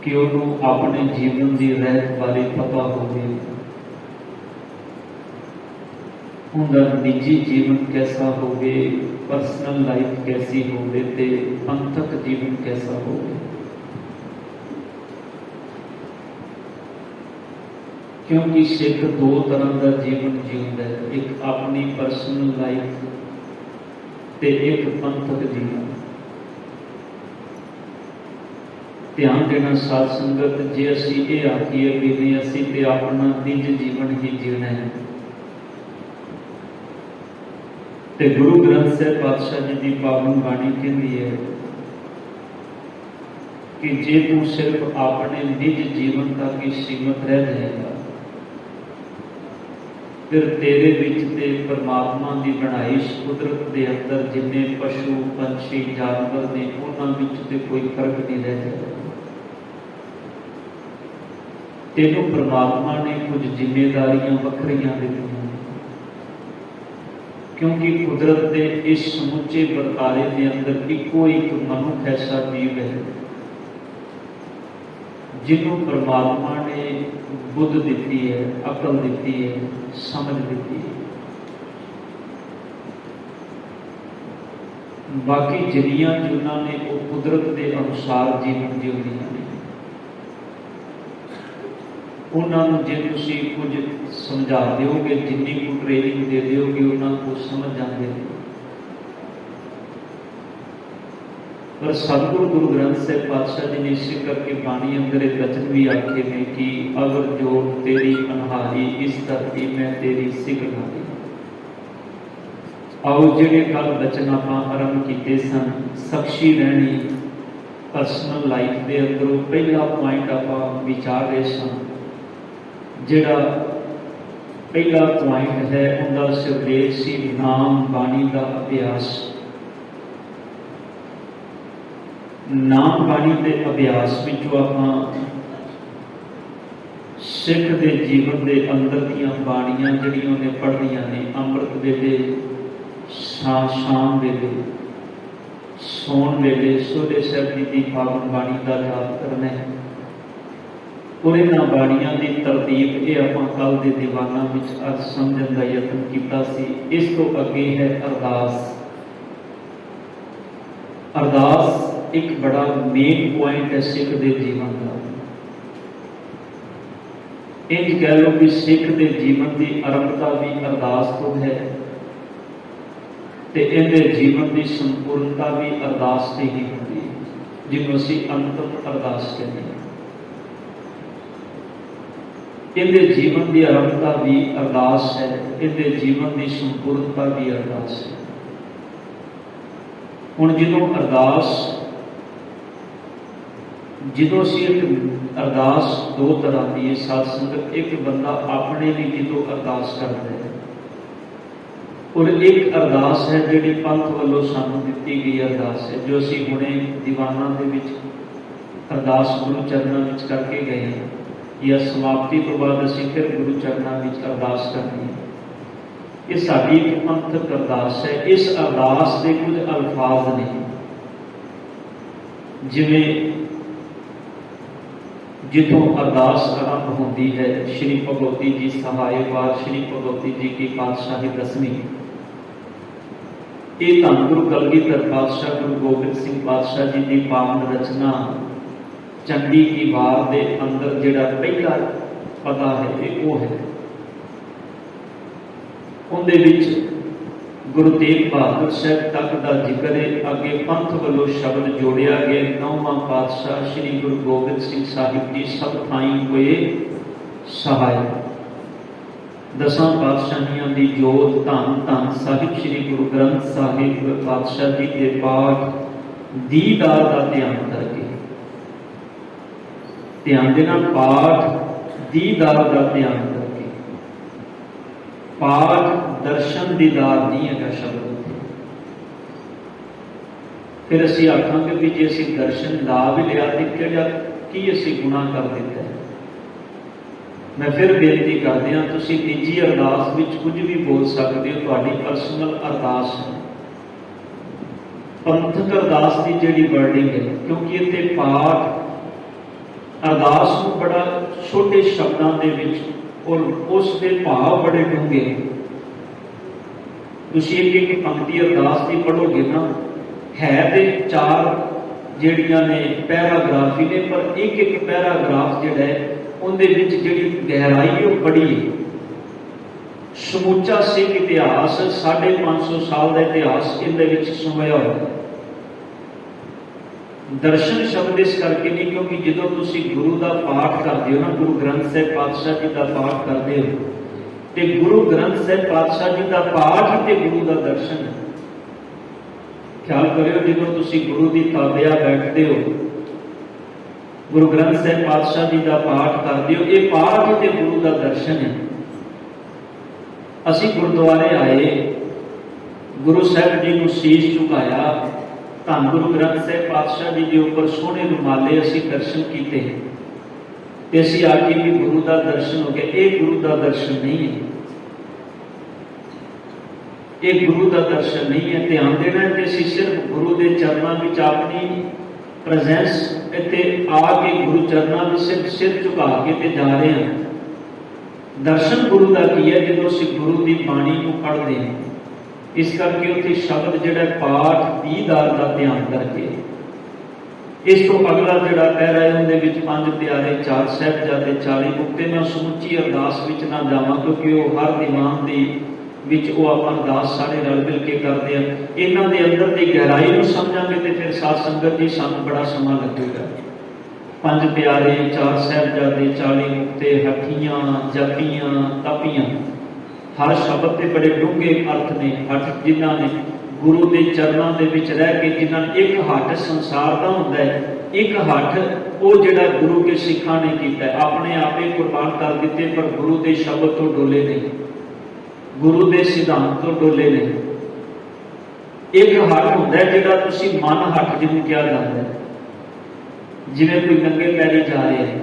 कि उन्होंने अपने जीवन की रहत बारे पता होवे, उनका निजी जीवन कैसा होवे, पर्सनल लाइफ कैसी होवे ते पंथक जीवन कैसा होवे। क्योंकि सिख दो तरह का जीवन जीता है, एक अपनी पर्सनल लाइफ ते एक पंथक जीवन। ध्यान देना साध संगत, जे असी ये आखिए भी नहीं असी ते अपना निज जीवन ही जीना है, ते गुरु ग्रंथ साहिब पातशाह जी की पावन बाणी कहती है कि जे तू सिर्फ अपने निज जीवन तक ही सीमित रह जाएगा, फिर तेरे विच ते परमात्मा की बनाई कुदरत के अंदर जिन्ने पशु पंछी जानवर ने उन्होंने विच ते कोई फर्क नहीं रह जाएगा। तेनों परमात्मा ने कुछ जिम्मेदारियां वखरियां दित्तियां, क्योंकि कुदरत के इस समुचे वर्तारे के अंदर इको एक मनुख ऐसा जीव है जिन्हों परमात्मा ने बुद्ध दी है, अकल दी है, समझ दी है। बाकी जिन्नियां जिन्होंने वो कुदरत के अनुसार जीवन जीवदियां ने, उन्होंने जे तुसी कुछ समझा दोगे, जिन्नी को ट्रेनिंग दे दोगे, उन्होंने को समझ जाते हैं। पर सतगुरु गुरु ग्रंथ साहिब पातशाह जी ने इस करके बाणी अंदर एक वचन भी आखे ने कि अगर जो तेरी अनहारी इस धरती में तेरी सिगनारी। आओ जिहड़े कल बचन आपां आरंभ किए सन, साक्षी रहनी पर्सनल लाइफ के अंदरों पहला पॉइंट आपां विचार रहे सन। जिहड़ा पहला पॉइंट है उनका सिरलेख सी नाम बाणी का अभ्यास। नाम बाणी के अभ्यास विचों आपां सिख के जीवन के अंदर दियां बाणियां जिहड़ियां ने पढ़नियां ने, अमृत वेले, शाम वेले, सौण वेले सोहरे साहिब जी की पावन बाणी का जाप करना है। और इन्हां बाणियां की तरतीब ये आपां कल के दीवाना विच अर्थ समझण का यत्न कीता सी। इस तो अगे है अरदास। अरदास एक बड़ा मेन पॉइंट है सिख के जीवन का। इंज कह लो कि सिख के जीवन की आरंभता भी अरदास तो है, ते इहदे जीवन की संपूर्णता भी अरदास से ही होती है, जिन्होंने असीं अंतिम अरदास कहते हैं। इहदे जीवन की आरंभता भी अरदास है, इहदे जीवन की संपूर्णता भी अरदास है। हुण जदों अरदास जो अरदास दो तरह की है साध संगत। एक बंदा अपने लिए जो अरदास करता है, और एक अरदास है जिहड़ी पंथ वालों सानू दिती गई अरदास है, जो असीं हुणे दीवाना दे विच अरदास गुरु चरणों में करके गए हैं, या समाप्ति तो बाद असीं फिर गुरु चरणों में अरदास करनी है। ये साडी एक पंथक अरदास है। इस अरदास के कुछ अल्फाज ने, जिवें जितों अरदास आरंभ होती है, श्री भगवती जी सहाय वार श्री भगवती जी की पातशाही दसवीं। ये धन गुरु कलगीधर पातशाह गुरु गोबिंद सिंह पातशाह जी की पावन रचना चंडी की वार के अंदर जिहड़ा पहला पता है वो है। उनदे विच गुरु तेग बहादुर साहब तक का जिक्र है। अगे पंथ वालों शब्द जोड़िया गया, 9वां पातशाह श्री गुरु गोबिंद सिंह साहिब जी सब थाई हुए सहाय। 10 पातशाहियों की जोत धन धन साहिब श्री गुरु ग्रंथ साहिब पातशाह जी के पाठ दीदार का ध्यान करके, ध्यान देना पाठ दीदार का ध्यान करके। पाठ दर्शन दीदार नहीं है शब्द। फिर असी आखांगे भी जे असी दर्शन ला भी लिया तो किहड़ा की असी गुनाह कर दिता है। मैं फिर बेनती करते हैं, तुसी निजी अरदास विच कुछ भी बोल सकते हो, तुहाडी पर्सनल अरदास है। पंथक अरदास की जिहड़ी वर्डिंग है, क्योंकि इत्थे पाठ अरदास को बड़ा छोटे शब्दों के विच और उसके भाव बड़े डूंगे। तुसीं एक पंक्ति अरदास की पढ़ोगे ना, है तो 4 ਜਿਹੜੀਆਂ ने पैराग्राफ ही ने, पर एक पैराग्राफ जिहड़ा है उहदे विच जिहड़ी गहराई है बड़ी है। समूचा सिख इतिहास 550 साल का इतिहास इहदे विच समाया होया है। दर्शन शब्द इस करके नहीं क्योंकि जो तुसीं गुरु का पाठ करते हो ना, गुरु ग्रंथ साहिब पातशाह जी का पाठ करते हो, तो गुरु ग्रंथ साहिब पातशाह जी का पाठ तो गुरु का दर्शन है। ख्याल करो जो तुसीं गुरु की ताबिया बैठते हो, गुरु ग्रंथ साहिब पातशाह जी का पाठ करते हो, ये पाठ तो गुरु का दर्शन है। असी गुरुद्वारे आए, गुरु साहब जी को शीश झुकाया, धन गुरु ग्रंथ साहिब पातशाह जी के ऊपर सोहने रुमाले असी दर्शन किए, ते असी आके भी गुरु का दर्शन हो गया। ये गुरु का दर्शन नहीं है, ये गुरु का दर्शन नहीं है। ध्यान देना कि असी सिर्फ गुरु के चरणों में अपनी प्रजेंस इत्थे आके गुरु चरणों में सिर्फ सिर झुका के ते जा रहे हैं। दर्शन गुरु का की है जो असी गुरु की बाणी को पढ़ते हैं। इस करके उत्थे शब्द जिहड़ा पाठ दीदार का ध्यान करके, इस तो अगला जिहड़ा पैरा है उहदे विच 5 प्यारे 4 साहिबजादे 40 मुक्ते। मैं समुची अरदास विच ना जावां क्योंकि वो हर दीवान दी विच वो आपां अरदास सारे रल मिल के करते हैं। इन्हां दे अंदर दी गहराई नूं समझांगे ते फिर साध संगत जी सानूं बड़ा समा लगेगा। 5 प्यारे 4 साहिबजादे 40 मुक्ते, हठियां जपियां तपियां, हर शब्द के बड़े डूंगे अर्थ ने। हठ जिन्हां ने गुरु के चरणों के विच रह के, जिन्हां एक हठ संसार का हुंदा है, एक हठ वो जिहड़ा गुरु के सिखां ने कीता है, अपने आप ही कुर्बान कर दिते, पर गुरु के शब्द तो डोले नहीं, गुरु के सिद्धांत तो डोले नहीं। एक हठ हुंदा है जिहड़ा तुसीं मन हठ जिहनूं कहा जाता है। जिवें कोई नंगे पैरी जा रहे हैं,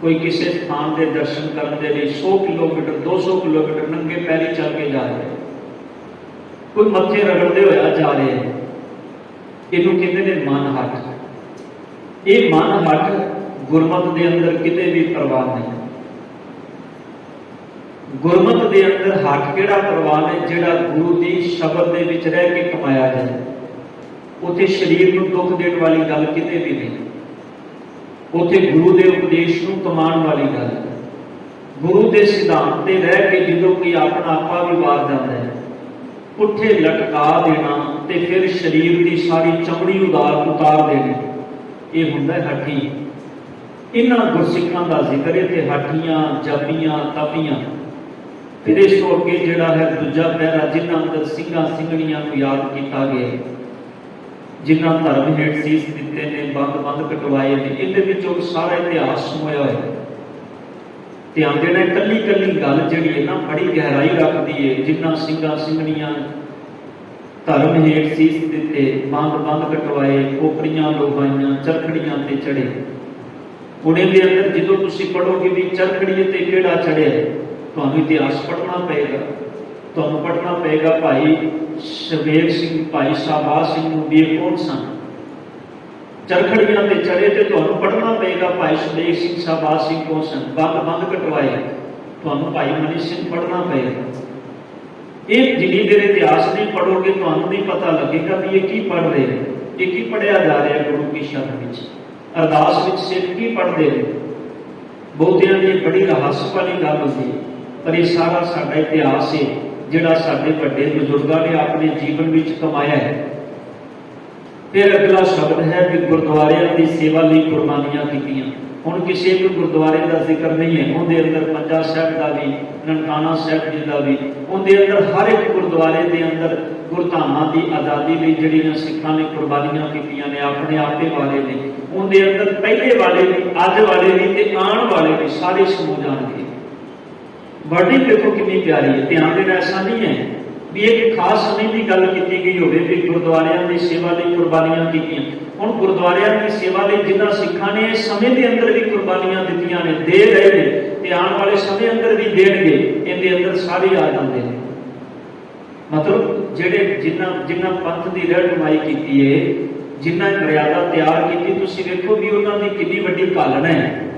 कोई किसी स्थान के दर्शन करने के लिए 100 किलोमीटर 200 किलोमीटर नंगे पैरी चल के जा रहे हैं, कोई मत्थे रगड़ते हुए जा रहे हैं, इनू कहते हैं मन हठ। ये मन हठ गुरमत के अंदर किते भी प्रवान नहीं। गुरमत के अंदर हठ केड़ा प्रवान है, जिहड़ा गुरु की शब्द के विच रह के कमाया जाए। उत्थे शरीर को दुख देने वाली गल किते भी नहीं, उत्थे गुरु के उपदेश को कमान वाली गल, गुरु के सिद्धांत से रह के जो कोई अपना आपा भी वार जाता है, पुठे लटका देना ते फिर शरीर की सारी चमड़ी उतार देनी, ये हुंदा है हठी। इन्हां गुरसिखां का जिक्र है ते हठियां जपियां तपियां। फिर इस तो अगे जिहड़ा है दूजा पैरा, जिन्हां अंदर सिंघां सिंघणियां को याद किया गया, जिन्हां धर्म हेठ सीस दिते ने, बंद कटवाए ने, इहदे विचों सारा इतिहास समोया है। ध्यान देना कली कली गल जिहड़ी है ना बड़ी गहराई रखती है। जिन्हां सिंघां सिंघणियां धर्म हेठ सीस दिते, बंद कटवाए, खोपड़ियां लोहाइयां, चरखड़ियां ते चढ़े। हुण इहदे अंदर जो तुसीं पढ़ोगे भी चरखड़ी ते किहड़ा चढ़िया, तुहानूं इतिहास पढ़ना पेगा, तुहानूं पढ़ना पेगा भाई शबेर सिंह, भाई शाहबाज सिंह मुंडे कौन सन। चरखड़ियां ते चढ़े तो तुहानूं पढ़ना पेगा भाई शबेर सिंह शाहबाज सिंह कौन सन। बंद कटवाए, तुहानूं भाई मनी सिंह पढ़ना पेगा। ये जिन्नी देर इतिहास नहीं पढ़ोगे तुहानूं नहीं पता लगेगा भी ये की पढ़ रहे हैं, ये की पढ़िया जा रहा है। गुरु की शरण विच अरदास विच सिख की पढ़ते हैं। बहुतियां दी बड़ी रहस्य वाली गल होती है, पर यह सारा साडा इतिहास है जिहड़ा साडे वड्डे बजुर्गों ने अपने जीवन में कमाया है। फिर अगला शब्द है कि गुरुद्वारियां की सेवा लई कुर्बानियां कीतियां। हुण किसी एक गुरुद्वारे का जिक्र नहीं है, उनके अंदर पंजा साहिब का भी, ननकाना साहिब जी का भी, उनके अंदर हर एक गुरुद्वारे के अंदर गुरधामां की आज़ादी लई जिहड़ियां सिखां ने कुर्बानियां कीतियां ने, अपने आपे वाले ने, उनके अंदर पहले वाले भी, अज वाले भी ते आने वाले भी सारे समूह जाणगे। वर्डिंग देखो कितनी प्यारी है। ध्यान देना ऐसा नहीं है भी एक खास समय की गल की गई हो भी गुरुद्वारियां की सेवा लई कुर्बानियां कीतियां। हुण गुरुद्वारियां की सेवा लई जिन्हां सिखां ने इस समय के अंदर भी कुर्बानियां दित्तियां ने, दे रहे ने ते आने वाले समय अंदर भी देणगे। इहदे अंदर सारे आ जांदे ने। मतलब जिहड़े जिन्हां पंथ की रहनुमाई कीती है, जिन्ना मर्यादा तैयार की, तुसीं वेखो भी उन्होंने कितनी वड्डी घालन है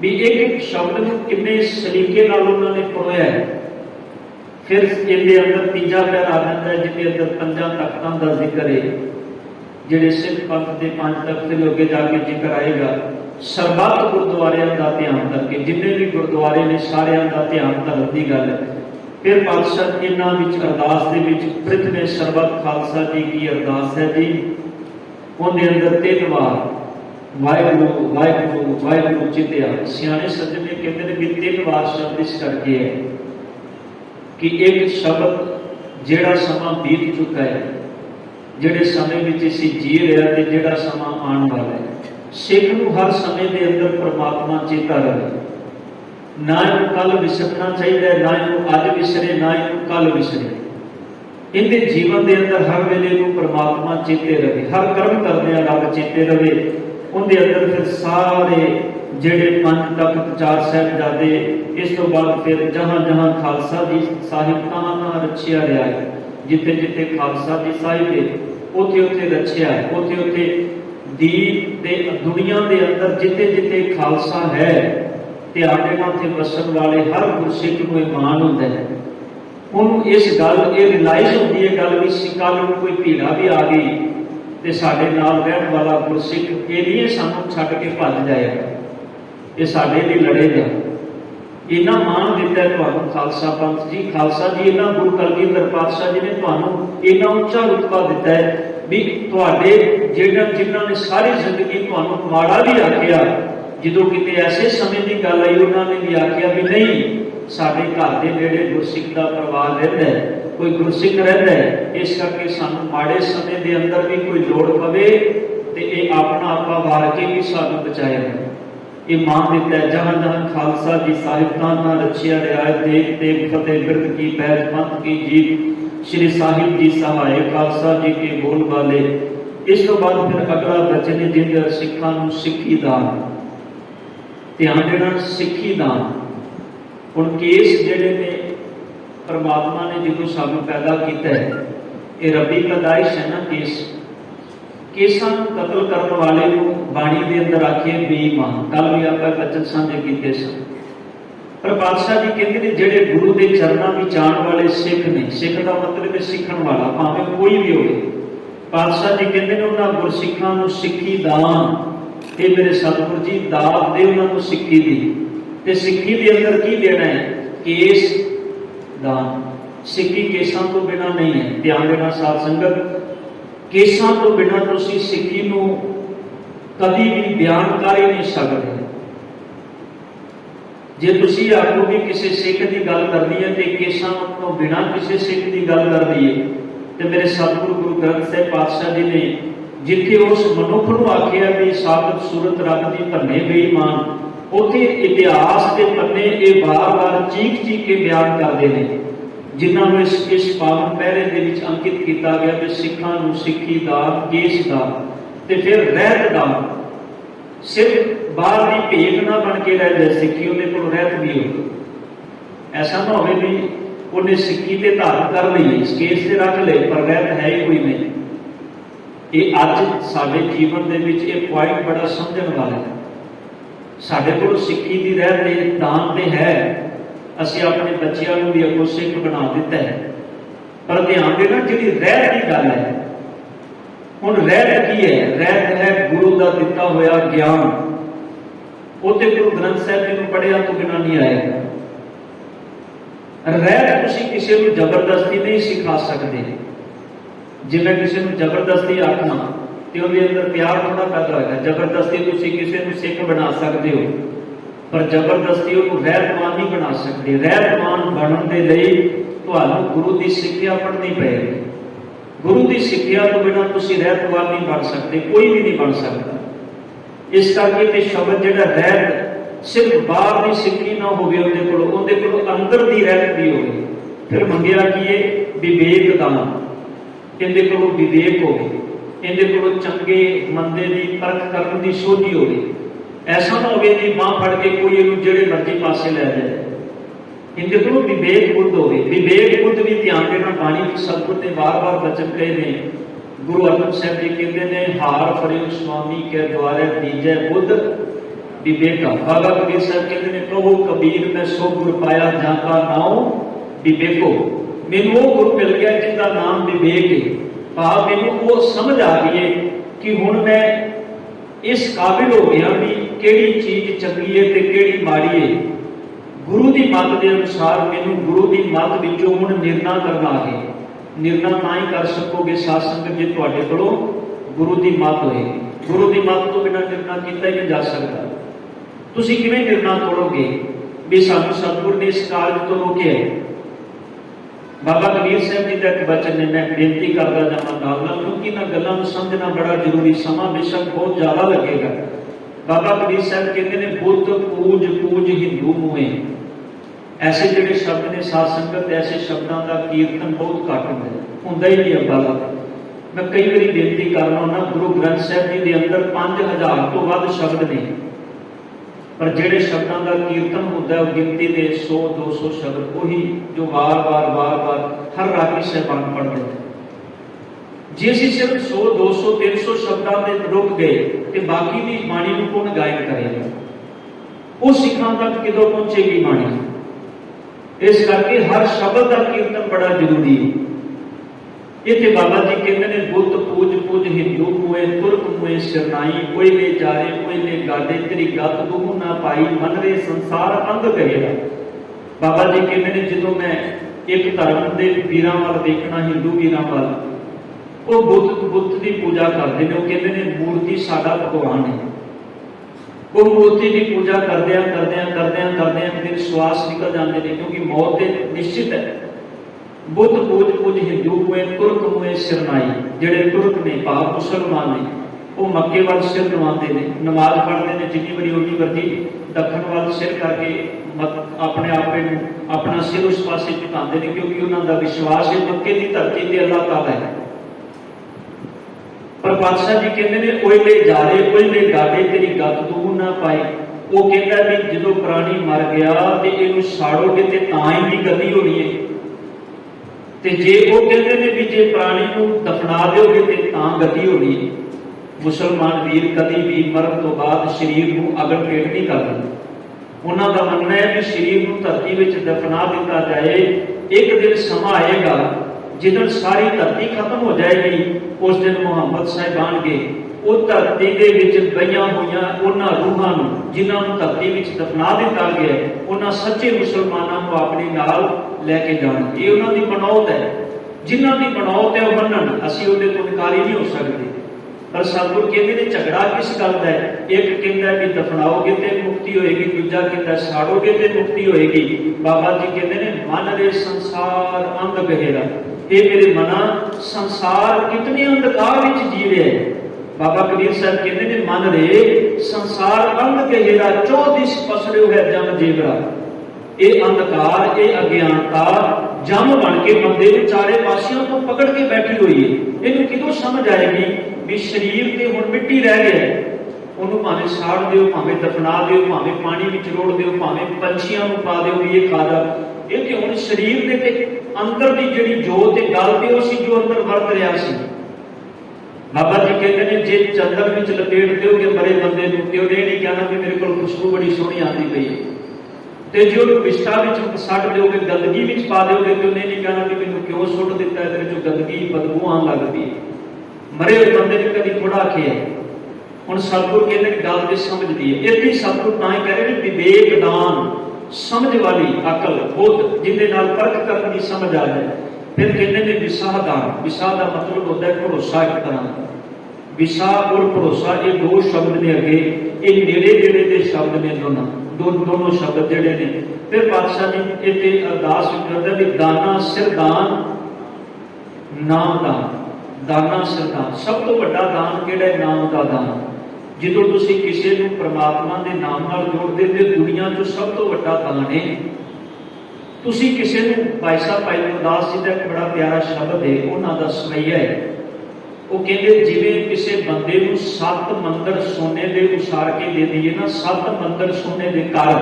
भी एक एक शब्द को कितने सलीके नाल उन्होंने पढ़ोया है। फिर इहदे अंदर तीजा पैर आ जाता है जिहदे अंदर पंजां तख्तां दा जिक्र है, जिहड़े सिख पंथ के 5 तख्त फिर अगे जाके जिक्र आएगा। सरबत गुरुद्वारियां दा ध्यान करके जिन्ने भी गुरुद्वारे ने सारियां दा ध्यान धरन दी गल है। फिर पातशाह इन्हां विच अरदास दे विच पृथ्वी सरबत खालसा जी की अरदास है जी, उहदे अंदर 3 बार वाहिगुरु वाहिगुरु वाहिगुरु चितिया। सियाने सज्जन ने कहते हैं कि 3 बार शब्द इस करके है कि एक शब्द जेड़ा समा बीत चुका है, जेड़े समय में असीं जी रहे ते जेड़ा समा आने वाला है, सिख नूं हर समय के अंदर परमात्मा चेता रहे। ना इनू कल विसरना चाहिए, ना इनू अज विसरे, ना इनू कल विसरे। इनके जीवन के अंदर हर वेले नूं परमात्मा चेते रहे, हर कर्म करदे रब चेते रहे। उनके अंदर फिर सारे जेड़े 5 तख्त 4 साहिबजादे, इस तो बाद फिर जहां जहां खालसा जी साहिब तां रचिया रहा है, जिथे जिथे खालसा जी साहिब है उथे उथे रचिया है, उथे उथे दीन दे दुनिया के अंदर जिथे जिथे खालसा है ध्यान नाल वसन वाले हर गुरसिख को मान होंदा है। उन्होंने इस गल ये रिलाइज होती है गल भी कल कोई भीड़ा भी आ गई तो साडे नाल रहन वाला गुरसिख ये नहीं सानू छड्ड के भज जाएगा, ये साडे लिए लड़ेगा। इन्ना मान दिता है तुहानू खालसा पंथ जी, खालसा जी इन्ना गुरु कलगीधर पातशाह जी ने तुहानू इन्ना उच्चा रुतबा दिता है भी तुहाडे जिन्हां ने सारी जिंदगी तुहानू माड़ा भी आखिया, जो किते ऐसे समय की गल आई उन्होंने भी आखिया भी नहीं साडे घर के नेड़े गुरसिख का परिवार रहता है, कोई गुरसिख रहता है, इस करके सानू माड़े समय के अंदर भी कोई लोड़ पवे तो ये अपना आपा वार के भी सानू बचाएगा। ये मान दिता है जहां जहां खालसा जी साहिब तां रचिया रियायत देख तेग फतेह बिरद की पैज पंथ की जीत, श्री साहिब जी सहाय खालसा जी के बोल वाले। इस तो बाद फिर अगला बचन है जिंदर सिखां नूं सिक्खी दान, ध्यान देना सिक्खी दान। हुण केस जिहड़े ने परमात्मा ने जो सानू पैदा किया है, ये रबी पैदाइश है ना। केसां नूं कतल करने वाले को बाणी के अंदर आखिए बेईमान, कल भी आप बचन साझे किए सन। पर पातशाह जी कहते हैं जिहड़े गुरु के चरणों में जाण वाले सिख ने, सिख का मतलब है सीखण वाला भावें कोई भी हो। पातशाह जी कहते हैं उन्होंने गुरसिखां नूं सिक्खी दान, ये मेरे सतगुरु जी दात दे उन्होंने सिक्खी दी। ते सिक्खी के अंदर की देना है? केस दान। सिक्खी केसां तो बिना नहीं है। ध्यान देना साध संगत, केसां तो बिना तुसीं सिक्खी नूं कभी भी बयान कर ही नहीं सकते। जे तुसीं आखो भी किसी सिख की गल करनी है तो केसां तो बिना किसी सिख की गल कर दीए तो मेरे सतगुरु गुरु ग्रंथ साहिब पातशाह जी ने जिथे उस मनुख को आखिया भी साबित सूरत रब की भन्ने बेईमान, उथे इतिहास के पन्ने ये बार बार चीख चीख के बयान करते हैं, जिन्होंने इस पावन पहरे के विच अंकित किया गया कि सिखां नूं सिक्खी दान, केस दान ते फिर रहत दान। सिर्फ बाहर की भेंट ना बन के रह जाए, सिक्खी उन्हें को रहत भी हो। ऐसा ना हो भी उन्हें सिक्खी ते धारण कर ली, केस से रख ले पर रहत है ही कोई नहीं। ये अज साडे जीवन दे विच ये पॉइंट बड़ा समझण वाला है। साडे कोल सिक्खी की रहत दान ते है, असीं अपने बच्चों को भी अगों सिख बना दिता है। पर ध्यान देना जिहड़ी रहत की गल है, हुण रहत की है? रहत है गुरु का दिता होया ज्ञान। वो तो गुरु ग्रंथ साहिब जी को पढ़िया तो बिना नहीं आएगा। रहत तुसीं किसी को जबरदस्ती नहीं सिखा सकते। जिवें किसी को जबरदस्ती आखना तो उसके अंदर प्यार थोड़ा पैदा होगा। जबरदस्ती तुसीं किसी को सिख बना सकते हो, पर जबरदस्ती उन्होंने रहतमान नहीं बना सकते। रहतमान बनने के लिए तुहानूं गुरु की सिक्ख्या पढ़नी पएगी। गुरु की सिक्ख्या तो बिना तुसीं रहतमान नहीं बन सकते, कोई भी नहीं बन सकता। इस करके तो शब्द जिहड़ा रहत सिर्फ बाहर की सिक्खी ना होवे, उहदे कोल अंदर की रहत भी होवे। फिर मंगिया कि ये विवेक दान, इहदे कोल विवेक होवे, इहदे कोल चंगे मंदे की परख करने की सोझी होवे। ऐसा ना हो जी मां फड़ के कोई इनू जेड़े मर्जी पासे लै जाए। इनके को विवेक बुद्ध हो। विवेक बुद्ध भी ध्यान देना, बाणी सतगुर ने बार बार वचन कहे ने गुरु अर्जन साहब जी कहते हैं, हार फरियो स्वामी के द्वारे दीजै बुद्ध विवेका। बाबा कबीर साहब कहते हैं, कहो कबीर मैं सो गुर पाया जाका नाम विवेको। मैनू वो गुरु मिल गया जिसका नाम विवेक है। भाव मैनू वो समझ आ गई है कि हुण मैं इस काबिल हो गया भी किहड़ी चीज चंगी है ते किहड़ी माड़ी है। गुरु की मत के अनुसार मैनू गुरु की मत विचों हुण निर्णय करना है। निर्णय ना ही कर सकोगे साध संगत जे तुहाडे कोलों गुरु की मत होएगी। गुरु की मत तो बिना निर्णय किया ही नहीं जा सकता। तुसीं किवें निर्णय करोगे भी सानू सतगुर ने इस काल तो रोके। बाबा कबीर साहब जी का एक वचन है, मैं बेनती करता जाना नाल क्योंकि इन्हां गल्लां नूं समझना बड़ा जरूरी, समा बेशक बहुत ज्यादा लगेगा। बाबा कबीर साहब कहते हैं, बुत पूज पूज हिंदू मुए। ऐसे जिहड़े शब्द ने साध संगत, ऐसे शब्दों का कीर्तन बहुत घट होंदा ही नहीं अब्बा। मैं कई बार बेनती करना होना, गुरु ग्रंथ साहब जी के अंदर 5000 तो वध शब्द ने, पर जिहड़े शब्दों का कीर्तन होता है गिनती के 100-200 शब्द, वही जो वार वार हर रागी साहबान पढ़ते हैं। जे असीं सिर्फ 100-200-300 शब्दों से रुक गए तो बाकी की बाणी को कौन गायन करेगा? वो सिखां तक किदों पहुंचेगी बाणी? इस करके हर शब्द का कीर्तन बड़ा जरूरी है। इत्थे बाबा जी कहते हैं, बुत पूज पूज हिंदू मुए तुर्क मुए शरनाई। कोई ले जारे कोई ले गाडे तेरी गत दूह ना पाई मन रे संसार अंग करेगा। बाबा जी कहते हैं, जो मैं एक धर्म के वीरां वाल देखना, हिंदू वीरां वाल, वो बुत की पूजा करते हैं। वो कहते हैं मूर्ति साडा भगवान है। वो मूर्ति की पूजा करदे फिर श्वास निकल जाते हैं, क्योंकि मौत निश्चित है। बुत पूज पूज हिंदू मुए तुर्क मुए शरनाई। जिहड़े तुर्क ने भाव मुसलमान ने, वो मक्के वाल सिर नवाते हैं, नमाज पढ़ते हैं, जिन्नी बड़ी उन्नी मर्जी दखन वाल सिर करके अपने आपे अपना सिर उस पासे झुकाते हैं, क्योंकि उन्होंने विश्वास है मक्के की धरती से अल्लाह ताला है। पर बादशाह जी कहते हैं, ओले जारे ओले गाड़े तेरी गत दूह ना पाई। वो कहता भी जो प्राणी मर गया तो इनू साड़ोगे तो तां ही भी गति होनी है, ते जे वो कहते हैं भी जे प्राणी को दफना दोगे तो तां गति होनी है। मुसलमान वीर कभी भी मरण तो बाद शरीर को अगन पेट नहीं करते। उन्हों का मनना है कि शरीर को धरती में दफना दिता जाए। एक दिन समा आएगा जिदन सारी धरती खत्म हो जाएगी, उस दिन मुहम्मद साहिबान के वो धरती के विच गईयां हुई उन्होंने रूहां जिन्होंने धरती में दफना दिता गया, उन्होंने सच्चे मुसलमानों को अपने नाल लैके जाना। ये उन्होंने बनौत है, जिन्हों की बनौत है वह मनन, असीं उहदे तो इनकारी नहीं हो सकते। पर सतगुर कहते हैं झगड़ा किस गल का है? एक कहता है कि दफनाओगे तो मुक्ति होएगी, दूजा कहता है साड़ोगे तो मुक्ति होएगी। बाबा जी कहते हैं, मन रे संसार अंध गहेरा। ये मेरे मना संसार कितने अंधकार विच जी रहा है। बाबा कबीर साहब कहते हैं, मन रे संसार अंध गहेरा, 14 दिस पसड़ियो है जम जेवरा। ये अंधकार, ये अज्ञानता जम बन के बंदे ने चारे पासियों को पकड़ के बैठी हुई है। इन्हें किदों समझ आएगी भी शरीर ते हुण मिट्टी रह गया, उन्होंने भावें साड़ दो, भावें दफना दो, भावें पानी में रोड़ दो, भावें पंछियों को पा दो भी ये खा जा। ये तो हुण शरीर के अंदर की जिहड़ी जोत गल ते सी जो अंदर वरत रहा सी। बाबा जी कहते हैं, जे चंदन में लपेट दोगे मरे बंदे को, तो उन्हें नहीं कहना कि मेरे को खुशबू बड़ी सोहनी आती पई है। तो जो विष्ठा में सट दोगे, गंदगी में पा दोगे, तो उन्हें नहीं कहना कि मैंने क्यों सुट दिता है, तेरे जो गंदगी बदबू आन लगती है। मरे हुए बंदे ने कभी थोड़ा आखिया। हुण सतगुर कहते हैं गल तो समझदी है। इत्थे सतगुर तां ही कह रहे हैं विवेक दान, समझ वाली अकल बुद्ध जिहदे नाल परख करन दी समझ आ जाए। फिर कहते हैं विसाह दान। विसाह का मतलब होता है भरोसा। एक तरह विसाह और भरोसा ये दो शब्द ने अगे, ये नेड़े नेड़े के शब्द ने दोनों शब्द जिहड़े ने। फिर पातशाह जी इत्थे अरदास करदा भी दाना सिर दान नाम दान। दाना सिर दान सब तो बड़ा दान किहड़ा है? नाम का दान। ਜਦੋਂ ਤੁਸੀਂ ਕਿਸੇ ਨੂੰ परमात्मा के नाम नाल जोड़ते हो, दुनिया चो सब तो बड़ा दान है। ਤੁਸੀਂ ਕਿਸੇ ਨੂੰ भाई साहब भाई गुरदास जी का एक बड़ा प्यारा शब्द है, उन्हों का सवैया है। वो कहते जिवें किसी बंदे को 7 मंदिर सोने के उसार के दे दीए ना, 7 मंदिर सोने के घर,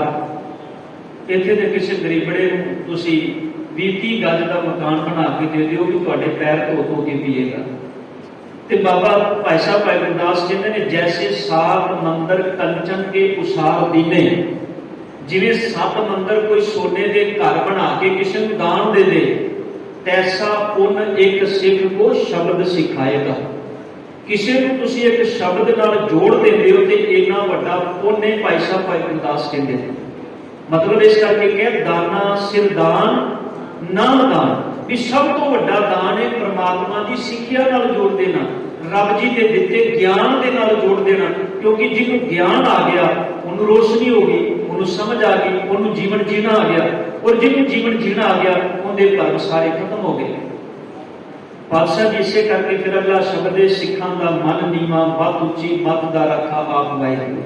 इत्थे ते किसी गरीबड़े को तुसीं 20-30 गज का मकान बना के दे दिओ भी तुहाडे पैर धो धो के पीएगा। ਤੇ ਬਾਬਾ ਭਾਈ ਸਾਹਿਬ ਭਾਈ ਗੁਰਦਾਸ ਕਹਿੰਦੇ ਨੇ, ਜੈਸੇ ਸਾਤ ਮੰਦਰ ਕੰਚਨ ਕੇ ਉਸਾਰ ਦੀਨੇ, ਜਿਵੇਂ 7 ਮੰਦਰ ਕੋਈ ਸੋਨੇ ਦੇ ਘਰ ਬਣਾ ਕੇ ਕਿਸੇ ਨੂੰ ਦਾਨ ਦੇ ਦੇ, ਤੈਸਾ ਪੁੰਨ ਇੱਕ ਸਿੱਖ ਕੋ ਸ਼ਬਦ ਸਿਖਾਏਗਾ। ਕਿਸੇ ਨੂੰ ਤੁਸੀਂ ਇੱਕ ਸ਼ਬਦ ਨਾਲ ਜੋੜ ਦਿੰਦੇ ਹੋ ਤੇ ਇੰਨਾ ਵੱਡਾ ਪੁੰਨ ਹੈ। ਭਾਈ ਸਾਹਿਬ ਭਾਈ ਗੁਰਦਾਸ ਕਹਿੰਦੇ ਨੇ, ਮਤਲਬ ਇਸ ਕਰਕੇ ਕਿ ਦਾਨਾ ਸਿਰਦਾਨ ਨਾਮ ਦਾਨ, ਵੀ ਸਭ ਤੋਂ ਵੱਡਾ ਦਾਨ ਹੈ ਪ੍ਰਮਾਤਮਾ ਦੀ ਸਿੱਖਿਆ ਨਾਲ ਜੋੜ ਦੇਣਾ, ਰੱਬ ਜੀ ਦੇ ਦਿੱਤੇ ਗਿਆਨ ਦੇ ਨਾਲ ਜੋੜ ਦੇਣਾ। ਕਿਉਂਕਿ ਜਿਹਨੂੰ ਗਿਆਨ ਆ ਗਿਆ ਉਹਨੂੰ ਰੋਸ਼ਨੀ ਹੋ ਗਈ, ਉਹਨੂੰ ਸਮਝ ਆ ਗਈ, ਉਹਨੂੰ ਜੀਵਨ ਜੀਣਾ ਆ ਗਿਆ, ਔਰ ਜਿਹਨੂੰ ਜੀਵਨ ਜੀਣਾ ਆ ਗਿਆ ਉਹਦੇ ਭਰਮ ਸਾਰੇ ਖਤਮ ਹੋ ਗਏ। ਪਾਤਸ਼ਾਹ ਜੀ ਇਸੇ ਕਰਕੇ ਫਿਰ ਅਗਲਾ ਸ਼ਬਦ ਹੈ, ਸਿੱਖਾਂ ਦਾ ਮਨ ਨੀਵਾਂ ਮੱਤ ਉੱਚੀ ਮੱਤ ਦਾ ਰੱਖਾ ਆਪ ਵਾਹਿਗੁਰੂ।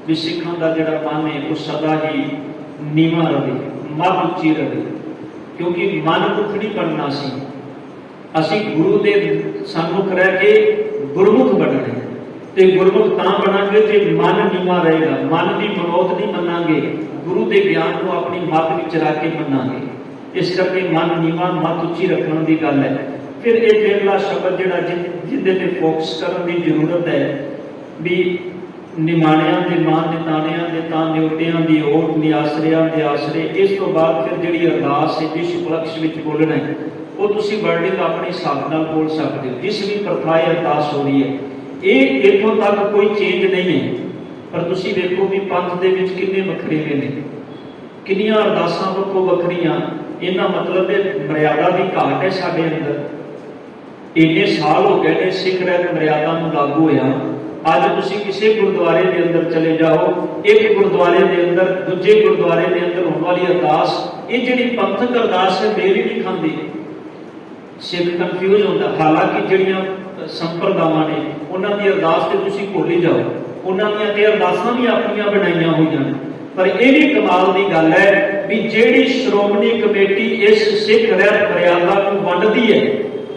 ਵੀ ਸਿੱਖਾਂ ਦਾ ਜਿਹੜਾ ਮਨ ਹੈ ਉਹ ਸਦਾ ਹੀ ਨੀਵਾਂ ਰਹੇ, ਮੱਤ ਉੱਚੀ ਰਹੇ, ਕਿਉਂਕਿ ਮਨ ਮੁਖ ਨਹੀਂ ਬਣਨਾ ਸੀ। ਅਸੀਂ ਗੁਰੂ ਦੇ ਸਨਮੁਖ ਰਹਿ ਕੇ ਗੁਰਮੁਖ ਬਣਨਾ, ਤੇ ਗੁਰਮੁਖ ਤਾਂ ਬਣਾਂਗੇ ਜੇ ਮਨ ਨੀਵਾਂ ਰਹੇਗਾ। ਮਨ ਦੀ ਮਨੋਤ ਨਹੀਂ ਮੰਨਾਂਗੇ, ਗੁਰੂ ਦੇ ਗਿਆਨ ਨੂੰ ਆਪਣੀ ਮੱਤ ਵਿੱਚ ਰੱਖ ਕੇ ਮੰਨਾਂਗੇ। ਇਸ ਕਰਕੇ ਮਨ ਨੀਵਾਂ ਮੱਤ ਉੱਚੀ ਰੱਖਣ ਦੀ ਗੱਲ ਹੈ। ਫਿਰ ਇਹ ਅਗਲਾ ਸ਼ਬਦ ਜਿਹੜਾ ਜਿਹਦੇ ਤੇ ਫੋਕਸ ਕਰਨ ਦੀ ਜ਼ਰੂਰਤ ਹੈ, ਵੀ ਨਿਮਾਣਿਆਂ ਦੇ ਮਾਨ ਨਿਤਾਣਿਆਂ ਦੇ ਤਾਂ ਨਿਉਟਿਆਂ ਦੀ ਓਟ, ਨਿਆਸਰਿਆਂ ਦੇ ਆਸਰੇ। ਇਸ ਤੋਂ ਬਾਅਦ ਫਿਰ ਜਿਹੜੀ ਅਰਦਾਸ ਹੈ ਜਿਸ ਉਪਲਕਸ਼ ਵਿੱਚ ਬੋਲਣਾ ਹੈ ਉਹ ਤੁਸੀਂ ਵਰਡਿੰਗ ਆਪਣੇ ਹਿਸਾਬ ਨਾਲ ਬੋਲ ਸਕਦੇ ਹੋ। ਜਿਸ ਵੀ ਪ੍ਰਥਾ ਅਰਦਾਸ ਹੋ ਰਹੀ ਹੈ ਇਹ ਇੱਥੋਂ ਤੱਕ ਕੋਈ ਚੇਂਜ ਨਹੀਂ ਹੈ, ਪਰ ਤੁਸੀਂ ਵੇਖੋ ਵੀ ਪੰਥ ਦੇ ਵਿੱਚ ਕਿੰਨੇ ਵੱਖਰੇਵੇਂ ਨੇ, ਕਿੰਨੀਆਂ ਅਰਦਾਸਾਂ ਵੱਖੋ ਵੱਖਰੀਆਂ। ਇਹਨਾਂ ਮਤਲਬ ਹੈ ਮਰਿਆਦਾ ਦੀ ਘਾਟ ਹੈ ਸਾਡੇ ਅੰਦਰ। ਇੰਨੇ ਸਾਲ ਹੋ ਗਏ ਨੇ ਸਿੱਖ ਰਹਿਤ ਮਰਿਆਦਾ ਨੂੰ ਲਾਗੂ ਹੋਇਆ। ਅੱਜ ਤੁਸੀਂ ਕਿਸੇ ਗੁਰਦੁਆਰੇ ਦੇ ਅੰਦਰ ਚਲੇ ਜਾਓ, ਇੱਕ ਗੁਰਦੁਆਰੇ ਦੇ ਅੰਦਰ ਦੂਜੇ ਗੁਰਦੁਆਰੇ ਦੇ ਅੰਦਰ ਹੋਣ ਵਾਲੀ ਅਰਦਾਸ, ਇਹ ਜਿਹੜੀ ਪੰਥਕ ਅਰਦਾਸ ਹੈ ਮੇਲ ਨਹੀਂ ਖਾਂਦੀ। ਸਿੱਖ ਕਨਫਿਊਜ਼ ਹੁੰਦਾ। ਹਾਲਾਂਕਿ ਜਿਹੜੀਆਂ ਸੰਪਰਦਾਵਾਂ ਨੇ ਉਹਨਾਂ ਦੀ ਅਰਦਾਸ ਤੇ ਤੁਸੀਂ ਭੁੱਲ ਹੀ ਜਾਓ, ਉਹਨਾਂ ਦੀਆਂ ਤੇ ਅਰਦਾਸਾਂ ਵੀ ਆਪਣੀਆਂ ਬਣਾਈਆਂ ਹੋਈਆਂ ਨੇ। ਪਰ ਇਹ ਵੀ ਕਮਾਲ ਦੀ ਗੱਲ ਹੈ ਵੀ ਜਿਹੜੀ ਸ਼੍ਰੋਮਣੀ ਕਮੇਟੀ ਇਸ ਸਿੱਖ ਰਹਿਤ ਮਰਿਆਦਾ ਨੂੰ ਵੰਡਦੀ ਹੈ,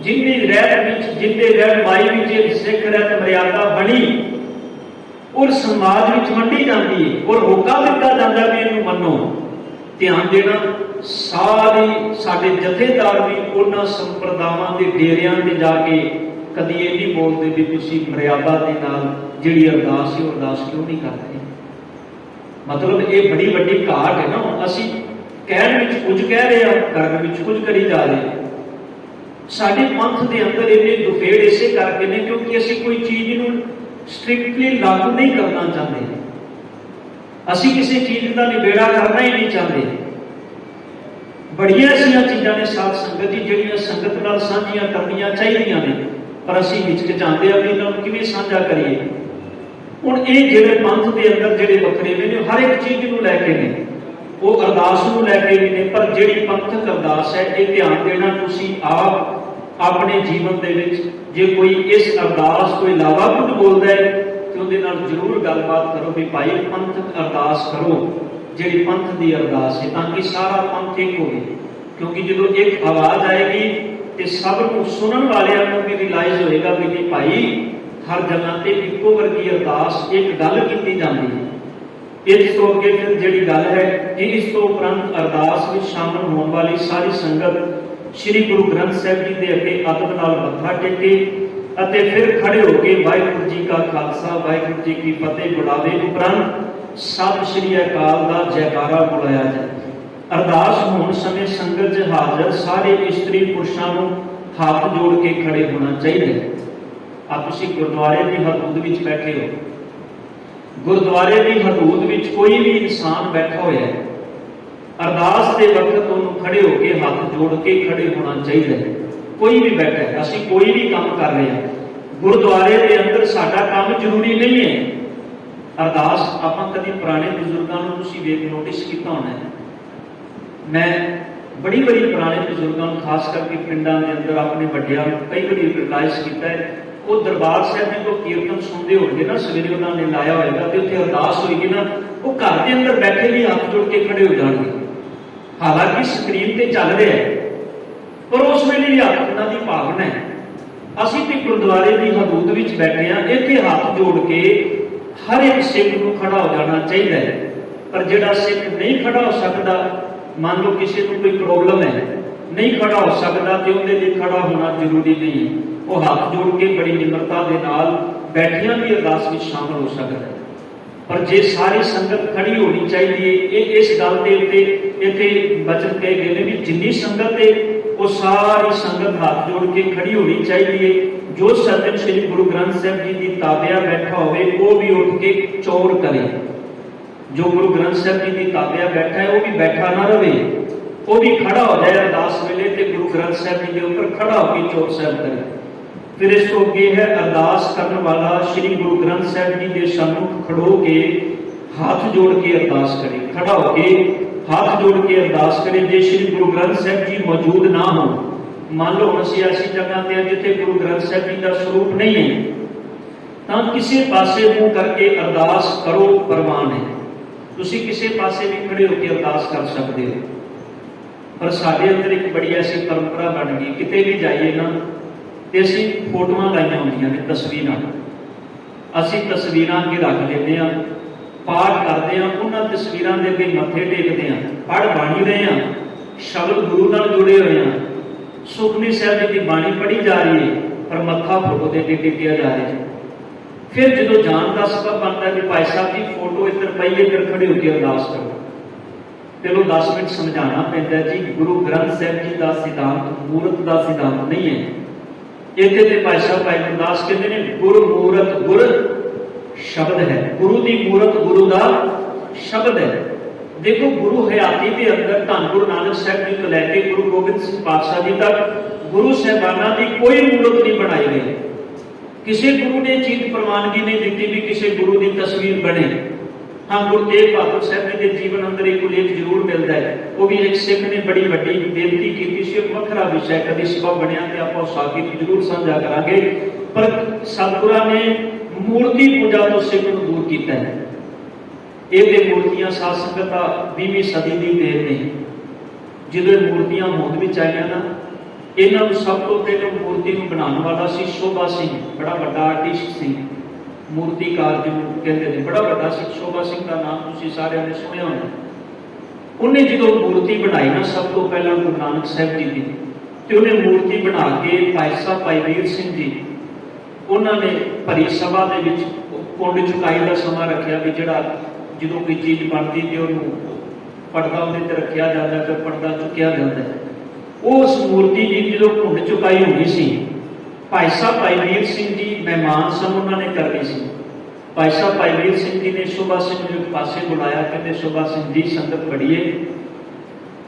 ਜਿੰਨੀ ਰਹਿਤ ਵਿੱਚ ਜਿੰਦੇ ਰਹਿਨਮਾਈ ਵਿੱਚ ਇਹ ਸਿੱਖ ਰਹਿਤ ਮਰਿਆਦਾ ਬਣੀ ਔਰ ਸਮਾਜ ਵਿੱਚ ਵੰਡੀ ਜਾਂਦੀ ਹੈ, ਔਰ ਹੋਕਾ ਦਿੱਤਾ ਜਾਂਦਾ ਵੀ ਇਹਨੂੰ ਮੰਨੋ। ਧਿਆਨ ਦੇਣਾ, ਸਾਰੇ ਸਾਡੇ ਜਥੇਦਾਰ ਵੀ ਉਹਨਾਂ ਸੰਪਰਦਾਵਾਂ ਦੇ ਡੇਰਿਆਂ ਤੇ ਜਾ ਕੇ ਕਦੀ ਇਹ ਨਹੀਂ ਬੋਲਦੇ ਵੀ ਤੁਸੀਂ ਮਰਿਆਦਾ ਦੇ ਨਾਲ ਜਿਹੜੀ ਅਰਦਾਸ ਹੈ ਉਹ ਅਰਦਾਸ ਕਿਉਂ ਨਹੀਂ ਕਰਦੇ। ਮਤਲਬ ਇਹ ਬੜੀ ਵੱਡੀ ਘਾਟ ਹੈ ਨਾ। ਅਸੀਂ ਕਹਿਣ ਵਿੱਚ ਕੁਝ ਕਹਿ ਰਹੇ ਹਾਂ, ਕਰਨ ਵਿੱਚ ਕੁਝ ਕਰੀ ਜਾ ਰਹੇ ਹਾਂ। ਸਾਡੇ ਪੰਥ ਦੇ ਅੰਦਰ ਇੰਨੇ ਦੁਫੇੜ ਇਸੇ ਕਰਕੇ ਨੇ ਕਿਉਂਕਿ ਅਸੀਂ ਕੋਈ ਚੀਜ਼ ਨੂੰ ਸਟ੍ਰਿਕਟਲੀ ਲਾਗੂ ਨਹੀਂ ਕਰਨਾ ਚਾਹੁੰਦੇ। ਅਸੀਂ ਕਿਸੇ ਚੀਜ਼ ਦਾ ਨਿਬੇੜਾ ਕਰਨਾ ਹੀ ਨਹੀਂ ਚਾਹੁੰਦੇ। ਬੜੀਆਂ ਐਸੀਆਂ ਚੀਜ਼ਾਂ ਨੇ ਸਾਧ ਸੰਗਤ ਜੀ ਜਿਹੜੀਆਂ ਸੰਗਤ ਨਾਲ ਸਾਂਝੀਆਂ ਕਰਨੀਆਂ ਚਾਹੀਦੀਆਂ ਨੇ, ਪਰ ਅਸੀਂ ਹਿਚਕਚਾਉਂਦੇ ਆ ਵੀ ਇਹਨਾਂ ਨੂੰ ਕਿਵੇਂ ਸਾਂਝਾ ਕਰੀਏ। ਹੁਣ ਇਹ ਜਿਹੜੇ ਪੰਥ ਦੇ ਅੰਦਰ ਜਿਹੜੇ ਵੱਖਰੇਵੇਂ ਨੇ ਹਰ ਇੱਕ ਚੀਜ਼ ਨੂੰ ਲੈ ਕੇ ਨੇ, ਉਹ ਅਰਦਾਸ ਨੂੰ ਲੈ ਕੇ ਵੀ ਨੇ। ਪਰ ਜਿਹੜੀ ਪੰਥਕ ਅਰਦਾਸ ਹੈ ਇਹ ਧਿਆਨ ਦੇਣਾ, ਤੁਸੀਂ ਆਪ ਆਪਣੇ ਜੀਵਨ ਦੇ ਵਿੱਚ ਜੇ ਕੋਈ ਇਸ ਅਰਦਾਸ ਤੋਂ ਇਲਾਵਾ ਕੁਝ ਬੋਲਦਾ ਹੈ ਤੇ ਉਹਦੇ ਨਾਲ ਜ਼ਰੂਰ ਗੱਲਬਾਤ ਕਰੋ ਵੀ ਭਾਈ ਪੰਥਕ ਅਰਦਾਸ ਕਰੋ, ਜਿਹੜੀ ਪੰਥ ਦੀ ਅਰਦਾਸ ਹੈ, ਤਾਂ ਕਿ ਸਾਰਾ ਪੰਥ ਇੱਕ ਹੋਵੇ। ਕਿਉਂਕਿ ਜਦੋਂ ਇੱਕ ਆਵਾਜ਼ ਆਏਗੀ ਤੇ ਸਭ ਨੂੰ ਸੁਣਨ ਵਾਲਿਆਂ ਨੂੰ ਵੀ ਰਿਲਾਈਜ਼ ਹੋਏਗਾ ਵੀ ਨਹੀਂ ਭਾਈ ਹਰ ਜਗ੍ਹਾ ਤੇ ਇੱਕੋ ਵਰਗੀ ਅਰਦਾਸ ਇੱਕ ਗੱਲ ਕੀਤੀ ਜਾਂਦੀ ਹੈ। ਇਸ ਤੋਂ ਅੱਗੇ ਫਿਰ ਜਿਹੜੀ ਗੱਲ ਹੈ ਕਿ ਇਸ ਤੋਂ ਉਪਰੰਤ ਅਰਦਾਸ ਵਿੱਚ ਸ਼ਾਮਲ ਹੋਣ ਵਾਲੀ ਸਾਰੀ ਸੰਗਤ ਸ੍ਰੀ ਗੁਰੂ ਗ੍ਰੰਥ ਸਾਹਿਬ ਜੀ ਦੇ ਅੱਗੇ ਅਦਬ ਨਾਲ ਮੱਥਾ ਟੇਕੇ ਅਤੇ ਫਿਰ ਖੜੇ ਹੋ ਕੇ ਵਾਹਿਗੁਰੂ ਜੀ ਕਾ ਖਾਲਸਾ ਵਾਹਿਗੁਰੂ ਜੀ ਕੀ ਫਤਿਹ ਬੁਲਾਵੇ ਉਪਰੰਤ ਸਤਿ ਸ੍ਰੀ ਅਕਾਲ ਦਾ ਜੈਕਾਰਾ ਬੁਲਾਇਆ ਜਾਏ। ਅਰਦਾਸ ਹੋਣ ਸਮੇਂ ਸੰਗਤ 'ਚ ਹਾਜ਼ਰ ਸਾਰੇ ਇਸਤਰੀ ਪੁਰਸ਼ਾਂ ਨੂੰ ਹੱਥ ਜੋੜ ਕੇ ਖੜੇ ਹੋਣਾ ਚਾਹੀਦਾ ਹੈ। ਆ ਤੁਸੀਂ ਗੁਰਦੁਆਰੇ ਦੀ ਹਦੂਦ ਵਿੱਚ ਬੈਠੇ ਹੋ, ਗੁਰਦੁਆਰੇ ਦੀ ਹਦੂਦ ਵਿੱਚ ਕੋਈ ਵੀ ਇਨਸਾਨ ਬੈਠਾ ਹੋਇਆ ਹੈ, ਅਰਦਾਸ ਦੇ ਵਕਤ ਉਹਨੂੰ ਖੜੇ ਹੋ ਕੇ ਹੱਥ ਜੋੜ ਕੇ ਖੜੇ ਹੋਣਾ ਚਾਹੀਦਾ ਹੈ। ਕੋਈ ਵੀ ਬੈਠਾ ਹੈ, ਅਸੀਂ ਕੋਈ ਵੀ ਕੰਮ ਕਰ ਰਹੇ ਹਾਂ ਗੁਰਦੁਆਰੇ ਦੇ ਅੰਦਰ, ਸਾਡਾ ਕੰਮ ਜ਼ਰੂਰੀ ਨਹੀਂ ਹੈ ਅਰਦਾਸ। ਆਪਾਂ ਕਦੀ ਪੁਰਾਣੇ ਬਜ਼ੁਰਗਾਂ ਨੂੰ ਤੁਸੀਂ ਵੇਖ ਨੋਟਿਸ ਕੀਤਾ ਹੋਣਾ ਹੈ, ਮੈਂ ਬੜੀ ਪੁਰਾਣੇ ਬਜ਼ੁਰਗਾਂ ਨੂੰ ਖਾਸ ਕਰਕੇ ਪਿੰਡਾਂ ਦੇ ਅੰਦਰ ਆਪਣੇ ਵੱਡਿਆਂ ਨੂੰ ਕਈ ਵਾਰੀ ਰਿਲਾਈਜ਼ ਕੀਤਾ ਹੈ, ਉਹ ਦਰਬਾਰ ਸਾਹਿਬ ਦੇ ਕੋਲ ਕੀਰਤਨ ਸੁਣਦੇ ਹੋਣਗੇ ਨਾ, ਸਵੇਰੇ ਉਹਨਾਂ ਨੇ ਲਾਇਆ ਹੋਏਗਾ ਤੇ ਉੱਥੇ ਅਰਦਾਸ ਹੋਏਗੀ ਨਾ, ਉਹ ਘਰ ਦੇ ਅੰਦਰ ਬੈਠੇ ਵੀ ਹੱਥ ਜੋੜ ਕੇ ਖੜੇ ਹੋ ਜਾਣਗੇ। ਹਾਲਾਂਕਿ ਸਕਰੀਨ ਤੇ ਚੱਲ ਰਿਹਾ ਹੈ ਪਰ ਉਸ ਵੇਲੇ ਵੀ ਹੱਥ ਉਹਨਾਂ ਦੀ ਭਾਵਨਾ ਹੈ। ਅਸੀਂ ਤੇ ਗੁਰਦੁਆਰੇ ਦੀ ਹਦੂਦ ਵਿੱਚ ਬੈਠੇ ਹਾਂ, ਇੱਥੇ ਹੱਥ ਜੋੜ ਕੇ ਹਰ ਇੱਕ ਸਿੱਖ ਨੂੰ ਖੜਾ ਹੋ ਜਾਣਾ ਚਾਹੀਦਾ ਹੈ। ਪਰ ਜਿਹੜਾ ਸਿੱਖ ਨਹੀਂ ਖੜਾ ਹੋ ਸਕਦਾ, ਮੰਨ ਲਓ ਕਿਸੇ ਨੂੰ ਕੋਈ ਪ੍ਰੋਬਲਮ ਹੈ, नहीं खड़ा हो सकता तो उनके लिए खड़ा होना जरूरी नहीं है। वो हाथ जोड़ के बड़ी निम्रता के नाल बैठिया भी अरदास में शामिल हो सकता है। पर जे सारी संगत खड़ी होनी चाहिए, इस गल के उत्ते इत्थे वचन कहे गए ने भी जिन्नी संगत है वो सारी संगत हाथ जोड़ के खड़ी होनी चाहिए। जो सज्जन श्री गुरु ग्रंथ साहिब जी की ताबिया बैठा होवे वो भी उठ के चौर करे। जो गुरु ग्रंथ साहिब जी की ताबिया बैठा है वो भी बैठा ना रहे, वो भी खड़ा हो जाए अरदास वेले ते गुरु ग्रंथ साहिब जी के ऊपर खड़ा होकर चौर साहिब करे। फिर इस तो अगे है अरदास करने वाला श्री गुरु ग्रंथ साहिब जी के सम्मुख खड़ो के हाथ जोड़ के अरदास करे। खड़ा होके हाथ जोड़ के अरदास करे। जे श्री गुरु ग्रंथ साहिब जी मौजूद ना हो, मान लो असीं ऐसी जगह ते जिथे गुरु ग्रंथ साहिब जी का स्वरूप नहीं है, तो किसी पासे मुंह करके अरदास करो, परवान है। तुसीं किसी पासे भी खड़े होकर अरदास कर सकते हो। पर साडे अंदर एक बड़ी ऐसी परंपरा बन गई, किते भी जाइए ना तो असीं फोटोआं लाइया होंदियां ने, तस्वीरां असीं तस्वीरां अगे रख लेंदे हां, पाठ करते हैं, उन्होंने तस्वीरों के अगे मत्थे टेकते हैं, पढ़ बाणी रहे हैं, शब्द गुरु नाल जुड़े हुए हैं, सुखमनी साहिब जी की बाणी पढ़ी जा रही है, पर मत्था फोटो के अगे टेकिया जा रहा है। फिर जो जान का सबब बनता है कि भाई साहब की फोटो इधर पई, इधर खड़े होकर अरदास करो, चलो 10 मिनट समझाना पैंदा जी गुरु ग्रंथ साहिब जी का सिद्धांत मूर्त का सिद्धांत नहीं है। इत्थे ते भाई साहब भाई गुरदास कहते हैं गुरु मूर्त गुर शब्द है, गुरु की मूर्त गुरु का शब्द है। देखो गुरु हयाती के अंदर धन गुरु नानक साहब जी को लैके गुरु गोबिंद सिंह पातशाह जी तक गुरु साहबाना की कोई मूर्त नहीं बनाई गई। किसी गुरु ने चीज प्रवानगी नहीं दी भी किसी गुरु की तस्वीर बने। हाँ, गुरु तेग बहादुर साहब जी के जीवन अंदर एक उल्लेख जरूर मिलता है, वो भी एक सिख ने बड़ी वड्डी बेनती की थी, एक वखरा विषय कभी सबब बनया तो आप साथी जरूर साझा करांगे। पर सतगुरां ने मूर्ति पूजा तो सिख को दूर किया है। ये मूर्तियां साध संगत 20वीं सदी की देर ने, जो मूर्तियां होंद भी आईया ना, इन्हों सब तो पहले मूर्ति को बनाने वाला सी शोभा सिंह, बड़ा बड़ा आर्टिस्ट सी, मूर्तिकार जो कहते हैं, बड़ा बड़ा सिख शोभा सिंह का नाम तुम सारे ने सुनिया होना। उन्हें जो मूर्ति बनाई ना सब तो पहला गुरु नानक साहब जी की, तो उन्हें मूर्ति बना के भाई साहब भाई वीर सिंह जी उन्होंने भरी सभा के कुंड चुकाई का समा रखा भी जोड़ा जो कोई चीज बनती तो उन्होंने पड़दा उन्हें रखा जाता है, फिर पड़दा चुकया जाता है। उस मूर्ति की जो कुंड चुकाई होनी सी, भाई साहब भाई वीर सिंह जी मेहमान सन, उन्होंने करनी सी। भाई साहब भाई वीर सिंह जी ने शोभा सिंह को एक पासे बुलाया, कहते शोभा सिंह जी संगत पढ़िए,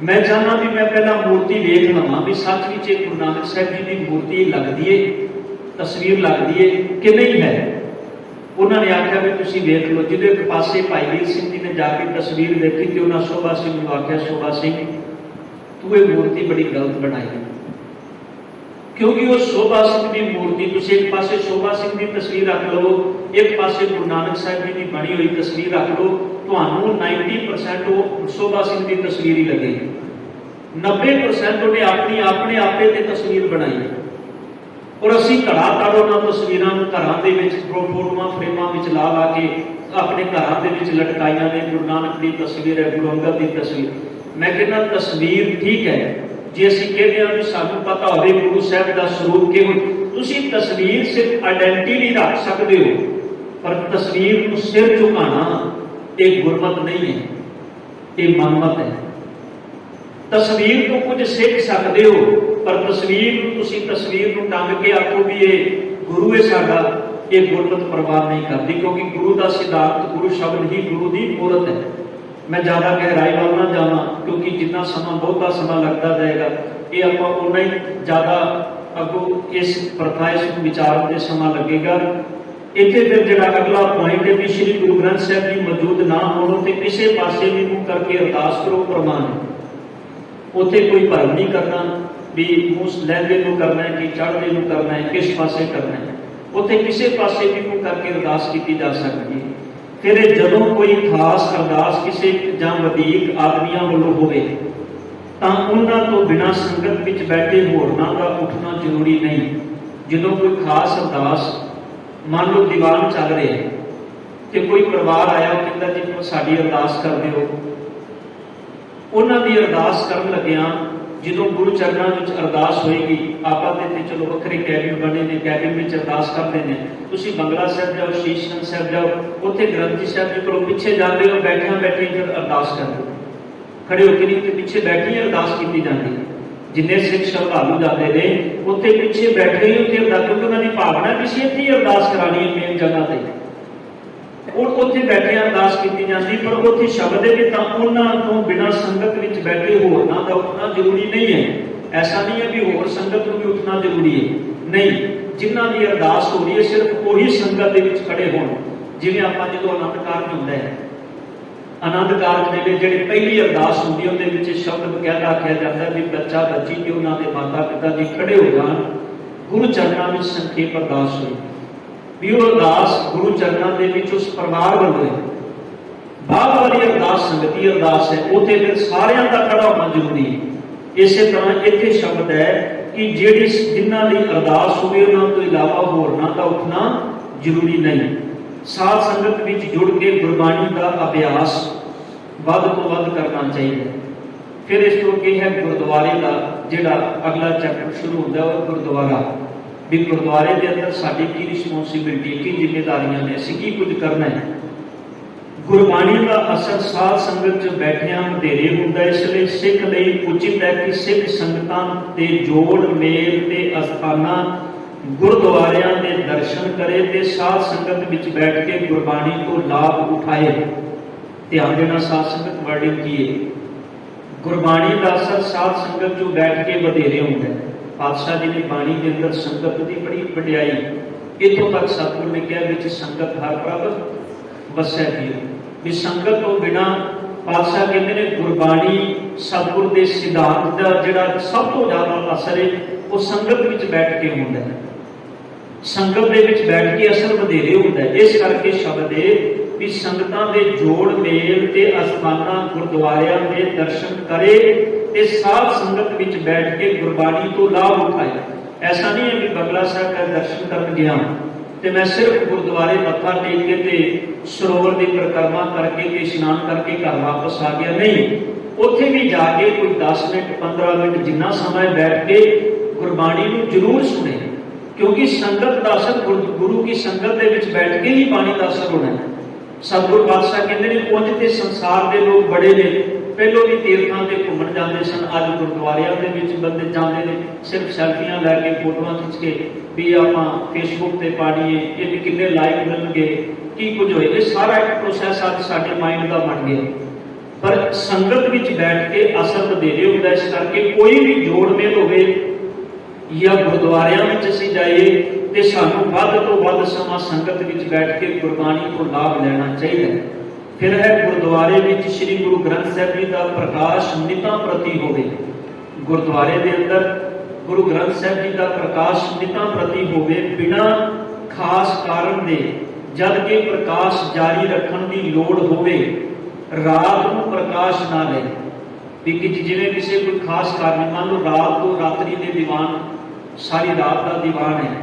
मैं चाहना भी मैं पहला मूर्ति देख लवा भी सचमुच गुरु नानक साहब जी की मूर्ति लगती है, तस्वीर लगती है कि नहीं है। उन्होंने आख्या भी तुम देख लो। जो एक पासे भाई वीर सिंह जी ने जाके तस्वीर देखी तो उन्होंने शोभा सिंह को आख्या शोभा सिंह तू ये मूर्ति बड़ी गलत बनाई है, क्योंकि वो शोभा सिंह की मूर्ति तुम एक पासे शोभा सिंह की तस्वीर रख लो, एक पासे गुरु नानक साहब जी की बनी हुई तस्वीर रख लो, तो 90% वो शोभा सिंह की तस्वीर ही लगेगी, 90% उन्हें अपनी अपने आपे ते तस्वीर बनाई है। और असी घड़ा तड़ उन्होंने तस्वीरों घर फोटोआं फ्रेमां ला ला के अपने घर लटकाइया ने, गुरु नानक की तस्वीर है, गुरु अंगद की तस्वीर। मैं कहना तस्वीर ठीक है, जे असीं कहते हैं कि सानू पता हो गुरु साहब का स्वरूप किहो, तुसीं तस्वीर सिर्फ आइडेंटिटी रख सकते हो, पर तस्वीर को सिर झुकाना एक गुरमत नहीं है, ये मनमत है। तस्वीर को कुछ सीख सकते हो, पर तस्वीर तस्वीर को टंग के आखो भी ये गुरु है साडा, ये गुरमत प्रवान नहीं करती, क्योंकि गुरु का सिद्धांत गुरु शब्द ही गुरु की मूर्त है। मैं ज्यादा गहराई वाल ना जावा, क्योंकि जितना समा बहुता समा लगता जाएगा ये आप उन्ना ही ज्यादा अगों इस प्रथा इस विचार में समा लगेगा। इतने फिर जो अगला पॉइंट है भी श्री गुरु ग्रंथ साहब जी मौजूद ना हो तो किसी पासे भी मुंह करके अरदास करो, प्रमाण है। उत्थे कोई भरम नहीं करना भी मुंह लहंदे को करना है कि चढ़दे को करना है, किस पासे करना है, उत्थे किसी पासे भी मुंह करके अरदास की जा सकती है। फिर जदों कोई खास अरदास किसी जां वधीक आदमियों वालों होवे तां उन्हां तो बिना संगत विच बैठे होरनां दा उठना जरूरी नहीं। जदों कोई खास अरदास मान लो दीवान चल रहे हैं तो कोई परिवार आया कहता जी साडी अरदास कर दिओ, उन्हां दी अरदास करन लग्गियां ਜਦੋਂ ਗੁਰੂ ਚਰਨਾਂ ਵਿੱਚ ਅਰਦਾਸ ਹੋਏਗੀ, ਆਪਾਂ ਤੇ ਚਲੋ ਵੱਖਰੇ ਕੈਬਿਨ ਬਣੇ ਨੇ, ਕੈਬਿਨ ਵਿੱਚ ਅਰਦਾਸ ਕਰਦੇ ਨੇ। ਤੁਸੀਂ ਬੰਗਲਾ ਸਾਹਿਬ ਜਾਓ, ਸ਼ੀਸ਼ ਗੰਜ ਸਾਹਿਬ ਜਾਓ, ਉੱਥੇ ਗ੍ਰੰਥੀ ਸਾਹਿਬ ਜੀ ਕੋਲੋਂ ਪਿੱਛੇ ਜਾਂਦੇ ਹੋ, ਬੈਠਿਆਂ ਬੈਠੇ ਫਿਰ ਅਰਦਾਸ ਕਰਦੇ ਹੋ, ਖੜੇ ਹੋ ਕੇ ਨਹੀਂ, ਤੇ ਪਿੱਛੇ ਬੈਠੀ ਅਰਦਾਸ ਕੀਤੀ ਜਾਂਦੀ ਹੈ। ਜਿੰਨੇ ਸਿੱਖ ਸ਼ਰਧਾਲੂ ਜਾਂਦੇ ਨੇ ਉੱਥੇ ਪਿੱਛੇ ਬੈਠੇ ਹੀ ਉੱਥੇ ਅਰਦਾਸ, ਕਿਉਂਕਿ ਉਹਨਾਂ ਦੀ ਭਾਵਨਾ ਵੀ ਸੀ ਇੱਥੇ ਹੀ ਅਰਦਾਸ ਕਰਾਣੀ ਹੈ ਮੇਨ ਜਗ੍ਹਾ ਤੇ, ਉਹ ਉੱਥੇ ਬੈਠੇ ਅਰਦਾਸ ਕੀਤੀ ਜਾਂਦੀ। ਪਰ ਉੱਥੇ ਸ਼ਬਦ ਹੈ ਕਿ ਤਾਂ ਉਹਨਾਂ ਤੋਂ ਬਿਨਾਂ ਸੰਗਤ ਵਿੱਚ ਬੈਠੇ ਹੋਰਨਾਂ ਦਾ ਉੱਠਣਾ ਜ਼ਰੂਰੀ ਨਹੀਂ ਹੈ। ਐਸਾ ਨਹੀਂ ਹੈ ਵੀ ਹੋਰ ਸੰਗਤ ਨੂੰ ਵੀ ਉੱਠਣਾ ਜ਼ਰੂਰੀ ਹੈ, ਨਹੀਂ। ਜਿਨ੍ਹਾਂ ਦੀ ਅਰਦਾਸ ਹੋ ਰਹੀ ਹੈ ਸਿਰਫ ਉਹੀ ਸੰਗਤ ਦੇ ਵਿੱਚ ਖੜੇ ਹੋਣ। ਜਿਵੇਂ ਆਪਾਂ ਜਦੋਂ ਆਨੰਦ ਕਾਰਜ ਹੁੰਦਾ ਹੈ, ਆਨੰਦ ਕਾਰਜ ਵੇਲੇ ਜਿਹੜੀ ਪਹਿਲੀ ਅਰਦਾਸ ਹੁੰਦੀ ਉਹਦੇ ਵਿੱਚ ਸ਼ਬਦ ਬਕਾਇਦਾ ਆਖਿਆ ਜਾਂਦਾ ਵੀ ਬੱਚਾ ਬੱਚੀ ਤੇ ਉਹਨਾਂ ਦੇ ਮਾਤਾ ਪਿਤਾ ਜੀ ਖੜੇ ਹੋ ਜਾਣ, ਗੁਰੂ ਚਰਨਾਂ ਵਿੱਚ ਸੰਖੇਪ ਅਰਦਾਸ ਹੋਈ ਵੀ ਉਹ ਅਰਦਾਸ ਗੁਰੂ ਚਰਨਾਂ ਦੇ ਵਿੱਚ ਉਸ ਪਰਿਵਾਰ ਵੱਲੋਂ ਹੈ। ਬਾਅਦ ਵਾਲੀ ਅਰਦਾਸ ਸੰਗਤੀ ਅਰਦਾਸ ਹੈ, ਉੱਥੇ ਫਿਰ ਸਾਰਿਆਂ ਦਾ ਖੜਾ ਹੋਣਾ ਜ਼ਰੂਰੀ ਹੈ। ਇਸੇ ਤਰ੍ਹਾਂ ਇੱਥੇ ਸ਼ਬਦ ਹੈ ਕਿ ਜਿਹੜੀ ਜਿਨ੍ਹਾਂ ਦੀ ਅਰਦਾਸ ਹੋਵੇ ਉਹਨਾਂ ਤੋਂ ਇਲਾਵਾ ਹੋਰਨਾਂ ਦਾ ਉੱਠਣਾ ਜ਼ਰੂਰੀ ਨਹੀਂ। ਸਾਧ ਸੰਗਤ ਵਿੱਚ ਜੁੜ ਕੇ ਗੁਰਬਾਣੀ ਦਾ ਅਭਿਆਸ ਵੱਧ ਤੋਂ ਵੱਧ ਕਰਨਾ ਚਾਹੀਦਾ। ਫਿਰ ਇਸ ਤੋਂ ਅੱਗੇ ਹੈ ਗੁਰਦੁਆਰੇ ਦਾ ਜਿਹੜਾ ਅਗਲਾ ਚੈਪਟਰ ਸ਼ੁਰੂ ਹੁੰਦਾ ਉਹ ਗੁਰਦੁਆਰਾ, ਵੀ ਗੁਰਦੁਆਰੇ ਦੇ ਅੰਦਰ ਸਾਡੀ ਕੀ ਰਿਸਪੌਂਸਿਬਿਲਿਟੀ, ਕੀ ਜ਼ਿੰਮੇਵਾਰੀਆਂ ਨੇ, ਅਸੀਂ ਕੀ ਕੁਝ ਕਰਨਾ ਹੈ। ਗੁਰਬਾਣੀ ਦਾ ਅਸਰ ਸਾਧ ਸੰਗਤ 'ਚ ਬੈਠਿਆਂ ਵਧੇਰੇ ਹੁੰਦਾ, ਇਸ ਲਈ ਸਿੱਖ ਲਈ ਉਚਿਤ ਹੈ ਕਿ ਸਿੱਖ ਸੰਗਤਾਂ ਦੇ ਜੋੜ ਮੇਲ ਤੇ ਅਸਥਾਨਾਂ ਗੁਰਦੁਆਰਿਆਂ ਦੇ ਦਰਸ਼ਨ ਕਰੇ ਤੇ ਸਾਧ ਸੰਗਤ ਵਿੱਚ ਬੈਠ ਕੇ ਗੁਰਬਾਣੀ ਤੋਂ ਲਾਭ ਉਠਾਏ। ਧਿਆਨ ਦੇਣਾ, ਸਾਧ ਸੰਗਤ ਵਰਡਿੰਗ ਕੀ ਹੈ। ਗੁਰਬਾਣੀ ਦਾ ਅਸਰ ਸਾਧ ਸੰਗਤ 'ਚ ਬੈਠ ਕੇ ਵਧੇਰੇ ਹੁੰਦਾ ਹੈ। ਪਾਤਸ਼ਾਹ ਜੀ ਨੇ ਬਾਣੀ ਦੇ ਅੰਦਰ ਸੰਗਤ ਦੀ ਬੜੀ ਵਡਿਆਈ, ਇੱਥੋਂ ਤੱਕ ਸਤਿਗੁਰ ਨੇ ਕਿਹਾ ਵਿੱਚ ਸੰਗਤ ਹਰ ਪ੍ਰਭ ਵਸੈ ਜੀਉ, ਵੀ ਸੰਗਤ ਤੋਂ ਬਿਨਾਂ ਪਾਤਸ਼ਾਹ ਕਹਿੰਦੇ ਨੇ ਗੁਰਬਾਣੀ ਸਤਿਗੁਰ ਦੇ ਸਿਧਾਂਤ ਦਾ ਜਿਹੜਾ ਸਭ ਤੋਂ ਜ਼ਿਆਦਾ ਅਸਰ ਹੈ ਉਹ ਸੰਗਤ ਵਿੱਚ ਬੈਠ ਕੇ ਹੁੰਦਾ ਹੈ। ਸੰਗਤ ਦੇ ਵਿੱਚ ਬੈਠ ਕੇ ਅਸਰ ਵਧੇਰੇ ਹੁੰਦਾ ਹੈ। ਇਸ ਕਰਕੇ ਸ਼ਬਦ ਹੈ ਵੀ ਸੰਗਤਾਂ ਦੇ ਜੋੜ ਮੇਲ ਤੇ ਅਸਥਾਨਾਂ ਗੁਰਦੁਆਰਿਆਂ ਦੇ ਦਰਸ਼ਨ ਕਰੇ ਤੇ ਸਾਧ ਸੰਗਤ ਵਿੱਚ ਬੈਠ ਕੇ ਗੁਰਬਾਣੀ ਤੋਂ ਲਾਭ ਉਠਾਏ। ਐਸਾ ਨਹੀਂ ਹੈ ਕਿ ਬੰਗਲਾ ਸਾਹਿਬ ਦਾ ਦਰਸ਼ਨ ਕਰਨ ਗਿਆ ਤੇ ਮੈਂ ਸਿਰਫ ਗੁਰਦੁਆਰੇ ਮੱਥਾ ਟੇਕ ਕੇ ਤੇ ਸਰੋਵਰ ਦੀ ਪਰਿਕਰਮਾ ਕਰਕੇ ਤੇ ਇਸ਼ਨਾਨ ਕਰਕੇ ਘਰ ਵਾਪਸ ਆ ਗਿਆ, ਨਹੀਂ। ਉੱਥੇ ਵੀ ਜਾ ਕੇ ਕੋਈ 10 ਮਿੰਟ 15 ਮਿੰਟ ਜਿੰਨਾ ਸਮਾਂ ਬੈਠ ਕੇ ਗੁਰਬਾਣੀ ਨੂੰ ਜ਼ਰੂਰ ਸੁਣੇ, ਕਿਉਂਕਿ ਸੰਗਤ ਦਾ ਅਸਰ ਗੁਰੂ ਕੀ ਸੰਗਤ ਦੇ ਵਿੱਚ ਬੈਠ ਕੇ ਹੀ ਬਾਣੀ ਦਾ ਅਸਰ ਹੋਣਾ ਹੈ। ਸਤਿਗੁਰੂ ਪਾਤਸ਼ਾਹ ਕਹਿੰਦੇ ਨੇ ਉਂਝ ਤੇ ਸੰਸਾਰ ਦੇ ਲੋਕ ਬੜੇ ਨੇ, ਪਹਿਲੋਂ ਵੀ ਤੀਰਥਾਂ ਤੇ ਘੁੰਮਣ ਜਾਂਦੇ ਸਨ, ਅੱਜ ਗੁਰਦੁਆਰਿਆਂ ਦੇ ਵਿੱਚ ਬੰਦੇ ਜਾਂਦੇ ਨੇ ਸਿਰਫ ਸੈਲਫੀਆਂ ਲੈ ਕੇ ਫੋਟੋਆਂ ਖਿੱਚ ਕੇ ਵੀ ਆਪਾਂ ਫੇਸਬੁੱਕ ਤੇ ਪਾੜੀਏ, ਇਹ ਕਿੰਨੇ ਲਾਈਕ ਮਿਲਣਗੇ, ਕੀ ਕੁਝ ਹੋਏ। ਇਹ ਸਾਰਾ ਇੱਕ ਪ੍ਰੋਸੈਸ ਅੱਜ ਸਾਡੇ ਮਾਈਂਡ ਦਾ ਬਣ ਗਿਆ। ਪਰ ਸੰਗਤ ਵਿੱਚ ਬੈਠ ਕੇ ਅਸਰ ਵਧੇਰੇ ਹੁੰਦਾ। ਇਸ ਕਰਕੇ ਕੋਈ ਵੀ ਜੋੜ ਮੇਲ ਹੋਵੇ ਜਾਂ ਗੁਰਦੁਆਰਿਆਂ ਵਿੱਚ ਅਸੀਂ ਜਾਈਏ ਤੇ ਸਾਨੂੰ ਵੱਧ ਤੋਂ ਵੱਧ ਸਮਾਂ ਸੰਗਤ ਵਿੱਚ ਬੈਠ ਕੇ ਗੁਰਬਾਣੀ ਤੋਂ ਲਾਭ ਲੈਣਾ ਚਾਹੀਦਾ ਹੈ। ਫਿਰ ਹੈ ਗੁਰਦੁਆਰੇ ਵਿੱਚ ਸ੍ਰੀ ਗੁਰੂ ਗ੍ਰੰਥ ਸਾਹਿਬ ਜੀ ਦਾ ਪ੍ਰਕਾਸ਼ ਨਿਤਾਂ ਪ੍ਰਤੀ ਹੋਵੇ। ਗੁਰਦੁਆਰੇ ਦੇ ਅੰਦਰ ਗੁਰੂ ਗ੍ਰੰਥ ਸਾਹਿਬ ਜੀ ਦਾ ਪ੍ਰਕਾਸ਼ ਨਿਤਾਂ ਪ੍ਰਤੀ ਹੋਵੇ, ਬਿਨਾਂ ਖਾਸ ਕਾਰਨ ਦੇ। ਜਦ ਕਿ ਪ੍ਰਕਾਸ਼ ਜਾਰੀ ਰੱਖਣ ਦੀ ਲੋੜ ਹੋਵੇ, ਰਾਤ ਨੂੰ ਪ੍ਰਕਾਸ਼ ਨਾ ਲੈ ਵੀ ਜਿਵੇਂ ਕਿਸੇ ਕੋਈ ਖਾਸ ਕਾਰਨ, ਮੰਨ ਲਓ ਰਾਤ ਤੋਂ ਰਾਤਰੀ ਦੇ ਦੀਵਾਨ, ਸਾਰੀ ਰਾਤ ਦਾ ਦੀਵਾਨ ਹੈ,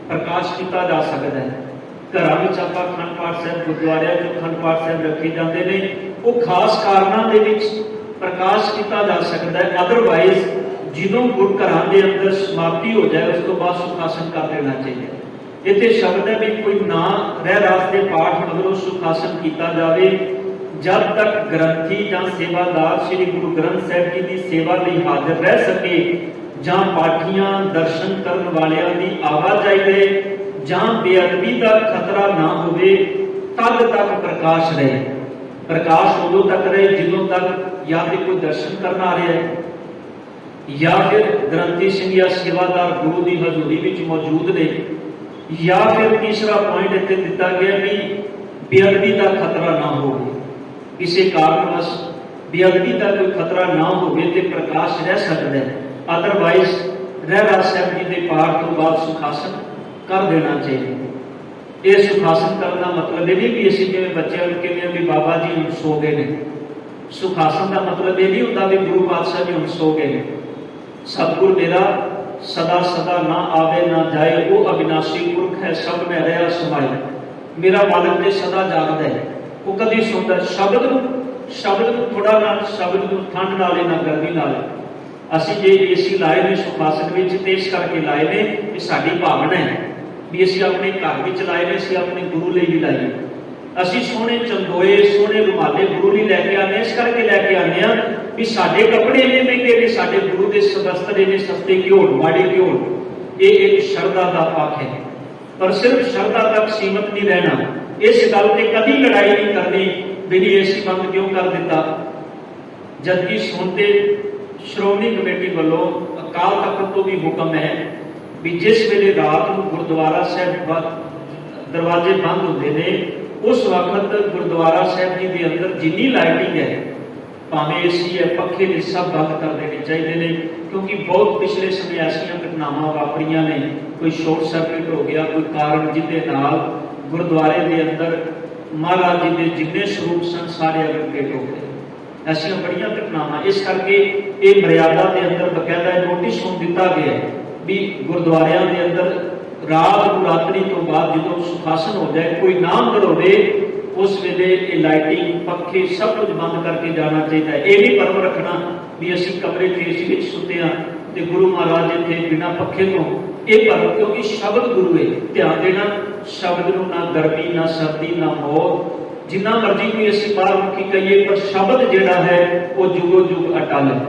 ਪ੍ਰਕਾਸ਼ ਕੀਤਾ ਜਾ ਸਕਦਾ ਹੈ। ਘਰਾਂ ਵਿੱਚ ਆਪਾਂ ਅਖੰਡ ਪਾਠ ਸਾਹਿਬ, ਗੁਰਦੁਆਰਿਆਂ ਵਿੱਚ ਅਖੰਡ ਪਾਠ ਸਾਹਿਬ ਰੱਖੇ ਜਾਂਦੇ ਨੇ, ਉਹ ਖਾਸ ਕਾਰਨਾਂ ਦੇ ਵਿੱਚ ਪ੍ਰਕਾਸ਼ ਕੀਤਾ ਜਾ ਸਕਦਾ ਹੈ। ਅਦਰਵਾਈਜ਼ ਜਦੋਂ ਗੁਰਘਰਾਂ ਦੇ ਅੰਦਰ ਸਮਾਪਤੀ ਹੋ ਜਾਏ ਉਸ ਤੋਂ ਬਾਅਦ ਸੁਖਾਸਨ ਕਰ ਦੇਣਾ ਚਾਹੀਦਾ। ਇੱਥੇ ਸ਼ਬਦ ਹੈ ਵੀ ਕੋਈ ਨਾ ਰਹਿ ਰਾਸ ਦੇ ਪਾਠ ਮਗਰੋਂ ਸੁਖਾਸਨ ਕੀਤਾ ਜਾਵੇ ਜਦ ਤੱਕ ਗ੍ਰੰਥੀ ਜਾਂ ਸੇਵਾਦਾਰ ਸ੍ਰੀ ਗੁਰੂ ਗ੍ਰੰਥ ਸਾਹਿਬ ਜੀ ਦੀ ਸੇਵਾ ਲਈ ਹਾਜ਼ਰ ਰਹਿ ਸਕੇ, ਜਾਂ ਪਾਠੀਆਂ ਦਰਸ਼ਨ ਕਰਨ ਵਾਲਿਆਂ ਦੀ ਆਵਾਜਾਈ ਰਹੇ, ਜਾਂ ਬੇਅਦਬੀ ਦਾ ਖਤਰਾ ਨਾ ਹੋਵੇ, ਤਦ ਤੱਕ ਪ੍ਰਕਾਸ਼ ਰਹੇ। ਪ੍ਰਕਾਸ਼ ਉਦੋਂ ਤੱਕ ਰਹੇ ਜਦੋਂ ਤੱਕ ਜਾਂ ਤੇ ਕੋਈ ਦਰਸ਼ਨ ਕਰਨ ਆ ਰਿਹਾ ਹੈ, ਜਾਂ ਫਿਰ ਗ੍ਰੰਥੀ ਸਿੰਘ ਜਾਂ ਸੇਵਾਦਾਰ ਗੁਰੂ ਦੀ ਹਜ਼ੂਰੀ ਵਿੱਚ ਮੌਜੂਦ ਨੇ, ਜਾਂ ਫਿਰ ਤੀਸਰਾ ਪੁਆਇੰਟ ਇੱਥੇ ਦਿੱਤਾ ਗਿਆ ਵੀ ਬੇਅਦਬੀ ਦਾ ਖਤਰਾ ਨਾ ਹੋਵੇ। ਕਿਸੇ ਕਾਰਨਵਸ਼ ਬੇਅਦਬੀ ਦਾ ਕੋਈ ਖਤਰਾ ਨਾ ਹੋਵੇ ਤੇ ਪ੍ਰਕਾਸ਼ ਰਹਿ ਸਕਦਾ ਹੈ। ਅਦਰਵਾਈਜ਼ ਰਹਿਰਾਸ ਸਾਹਿਬ ਜੀ ਦੇ ਪਾਠ ਤੋਂ ਬਾਅਦ ਸੁਖਾਸਨ ਕਰ ਦੇਣਾ ਚਾਹੀਦਾ। ਇਹ ਸੁਖਾਸਨ ਕਰਨ ਦਾ ਮਤਲਬ ਇਹ ਨਹੀਂ ਵੀ ਅਸੀਂ ਜਿਵੇਂ ਬੱਚਿਆਂ ਨੂੰ ਕਹਿੰਦੇ ਵੀ ਬਾਬਾ ਜੀ ਹੁਣ ਸੋ ਗਏ ਨੇ। ਸੁਖਾਸਨ ਦਾ ਮਤਲਬ ਇਹ ਨਹੀਂ ਹੁੰਦਾ ਵੀ ਗੁਰੂ ਪਾਤਸ਼ਾਹ ਜੀ ਹੁਣ ਸੋ ਗਏ ਨੇ। ਸਤਿਗੁਰ ਮੇਰਾ ਸਦਾ ਸਦਾ ਨਾ ਆਵੇ ਨਾ ਜਾਏ, ਉਹ ਅਵਿਨਾਸ਼ੀ ਪੁਰਖ ਹੈ, ਸਭ ਮੈਂ ਰਿਹਾ ਸਮਾਈ। ਮੇਰਾ ਮਾਲਕ ਤੇ ਸਦਾ ਜਾਗਦਾ ਹੈ, ਉਹ ਕਦੀ ਸੌਂਦਾ। ਸ਼ਬਦ ਨੂੰ ਥੋੜਾ ਨਾਲ, ਸ਼ਬਦ ਨੂੰ ਠੰਡ ਨਾਲੇ ਨਾ ਗਰਮੀ ਨਾਲੇ, ਅਸੀਂ ਜੇ ਏਸੀ ਲਾਏ ਨੇ ਸੁਖਾਸਨ ਵਿੱਚ ਤੇ ਇਸ ਕਰਕੇ ਲਾਏ ਨੇ ਕਿ ਸਾਡੀ ਭਾਵਨਾ ਹੈ ਵੀ ਅਸੀਂ ਆਪਣੇ ਘਰ ਵਿੱਚ ਲਾਏ ਨੇ, ਅਸੀਂ ਆਪਣੇ ਗੁਰੂ ਲਈ ਵੀ ਲਾਈਏ। ਅਸੀਂ ਸੋਹਣੇ ਚੰਦੋਏ ਸੋਹਣੇ ਰੁਮਾਲੇ ਗੁਰੂ ਲਈ ਲੈ ਕੇ ਆਉਂਦੇ, ਇਸ ਕਰਕੇ ਲੈ ਕੇ ਆਉਂਦੇ ਆ ਵੀ ਸਾਡੇ ਕੱਪੜੇ ਇੰਨੇ ਮਹਿੰਗੇ ਨੇ, ਸਾਡੇ ਗੁਰੂ ਦੇ ਵਸਤਰ ਇੰਨੇ ਸਸਤੇ ਕਿਉਂ ਹੋਣ, ਮਾੜੇ ਕਿਉਂ ਹੋਣ। ਇਹ ਇੱਕ ਸ਼ਰਧਾ ਦਾ ਪੱਖ ਹੈ, ਪਰ ਸਿਰਫ ਸ਼ਰਧਾ ਤੱਕ ਸੀਮਤ ਨਹੀਂ ਰਹਿਣਾ। ਇਸ ਗੱਲ ਤੇ ਕਦੀ ਲੜਾਈ ਨਹੀਂ ਕਰਨੀ ਵੀ ਏਸੀ ਬੰਦ ਕਿਉਂ ਕਰ ਦਿੱਤਾ, ਜਦਕਿ ਸੁਣਦੇ ਸ਼੍ਰੋਮਣੀ ਕਮੇਟੀ ਵੱਲੋਂ ਅਕਾਲ ਤਖਤ ਤੋਂ ਵੀ ਹੁਕਮ ਹੈ ਵੀ ਜਿਸ ਵੇਲੇ ਰਾਤ ਨੂੰ ਗੁਰਦੁਆਰਾ ਸਾਹਿਬ ਦਰਵਾਜ਼ੇ ਬੰਦ ਹੁੰਦੇ ਨੇ, ਉਸ ਵਕਤ ਗੁਰਦੁਆਰਾ ਸਾਹਿਬ ਜੀ ਦੇ ਅੰਦਰ ਜਿੰਨੀ ਲਾਈਟਿੰਗ ਹੈ, ਭਾਵੇਂ ਏਸੀ ਹੈ ਪੱਖੇ ਨੇ, ਸਭ ਬੰਦ ਕਰ ਦੇਣੇ ਚਾਹੀਦੇ ਨੇ। ਕਿਉਂਕਿ ਬਹੁਤ ਪਿਛਲੇ ਸਮੇਂ ਐਸੀਆਂ ਘਟਨਾਵਾਂ ਵਾਪਰੀਆਂ ਨੇ, ਕੋਈ ਸ਼ਾਰਟ ਸਰਕਟ ਹੋ ਗਿਆ, ਕੋਈ ਕਾਰਨ ਜਿਹਦੇ ਨਾਲ ਗੁਰਦੁਆਰੇ ਦੇ ਅੰਦਰ ਮਹਾਰਾਜ ਜੀ ਦੇ ਜਿੰਨੇ ਸਰੂਪ ਸਨ ਸਾਰੇ ਅਗਨਗੇਟ ਹੋ ਗਏ। ਐਸੀਆਂ ਬੜੀਆਂ ਘਟਨਾਵਾਂ। ਇਸ ਕਰਕੇ ਇਹ ਮਰਿਆਦਾ ਦੇ ਅੰਦਰ ਬਕਾਇਦਾ ਨੋਟਿਸ ਨੂੰ ਦਿੱਤਾ ਗਿਆ ਵੀ ਗੁਰਦੁਆਰਿਆਂ ਦੇ ਅੰਦਰ ਰਾਤ ਨੂੰ ਰਾਤਰੀ ਤੋਂ ਬਾਅਦ ਜਦੋਂ ਸੁਖਾਸਨ ਹੋ ਜਾਏ, ਕੋਈ ਨਾਮ ਘੜੋਵੇ, ਉਸ ਵੇਲੇ ਇਹ ਲਾਈਟਿੰਗ ਪੱਖੇ ਸਭ ਕੁਝ ਬੰਦ ਕਰਕੇ ਜਾਣਾ ਚਾਹੀਦਾ ਹੈ। ਇਹ ਨਹੀਂ ਭਰਮ ਰੱਖਣਾ ਵੀ ਅਸੀਂ ਕਮਰੇ 'ਚ ਏਸੀ ਵਿੱਚ ਸੁੱਤੇ ਹਾਂ ਤੇ ਗੁਰੂ ਮਹਾਰਾਜ ਇੱਥੇ ਬਿਨਾਂ ਪੱਖੇ ਤੋਂ, ਇਹ ਭਰਮ, ਕਿਉਂਕਿ ਸ਼ਬਦ ਗੁਰੂ ਹੈ। ਧਿਆਨ ਦੇਣਾ, ਸ਼ਬਦ ਨੂੰ ਨਾ ਗਰਮੀ ਨਾ ਸਰਦੀ ਨਾ ਮੌਤ, ਜਿੰਨਾ ਮਰਜ਼ੀ ਕੋਈ ਅਸੀਂ ਬਾਹਰ ਮੁਖੀ ਕਹੀਏ, ਪਰ ਸ਼ਬਦ ਜਿਹੜਾ ਹੈ ਉਹ ਜੁਗੋ ਜੁਗ ਅਟਲ ਹੈ।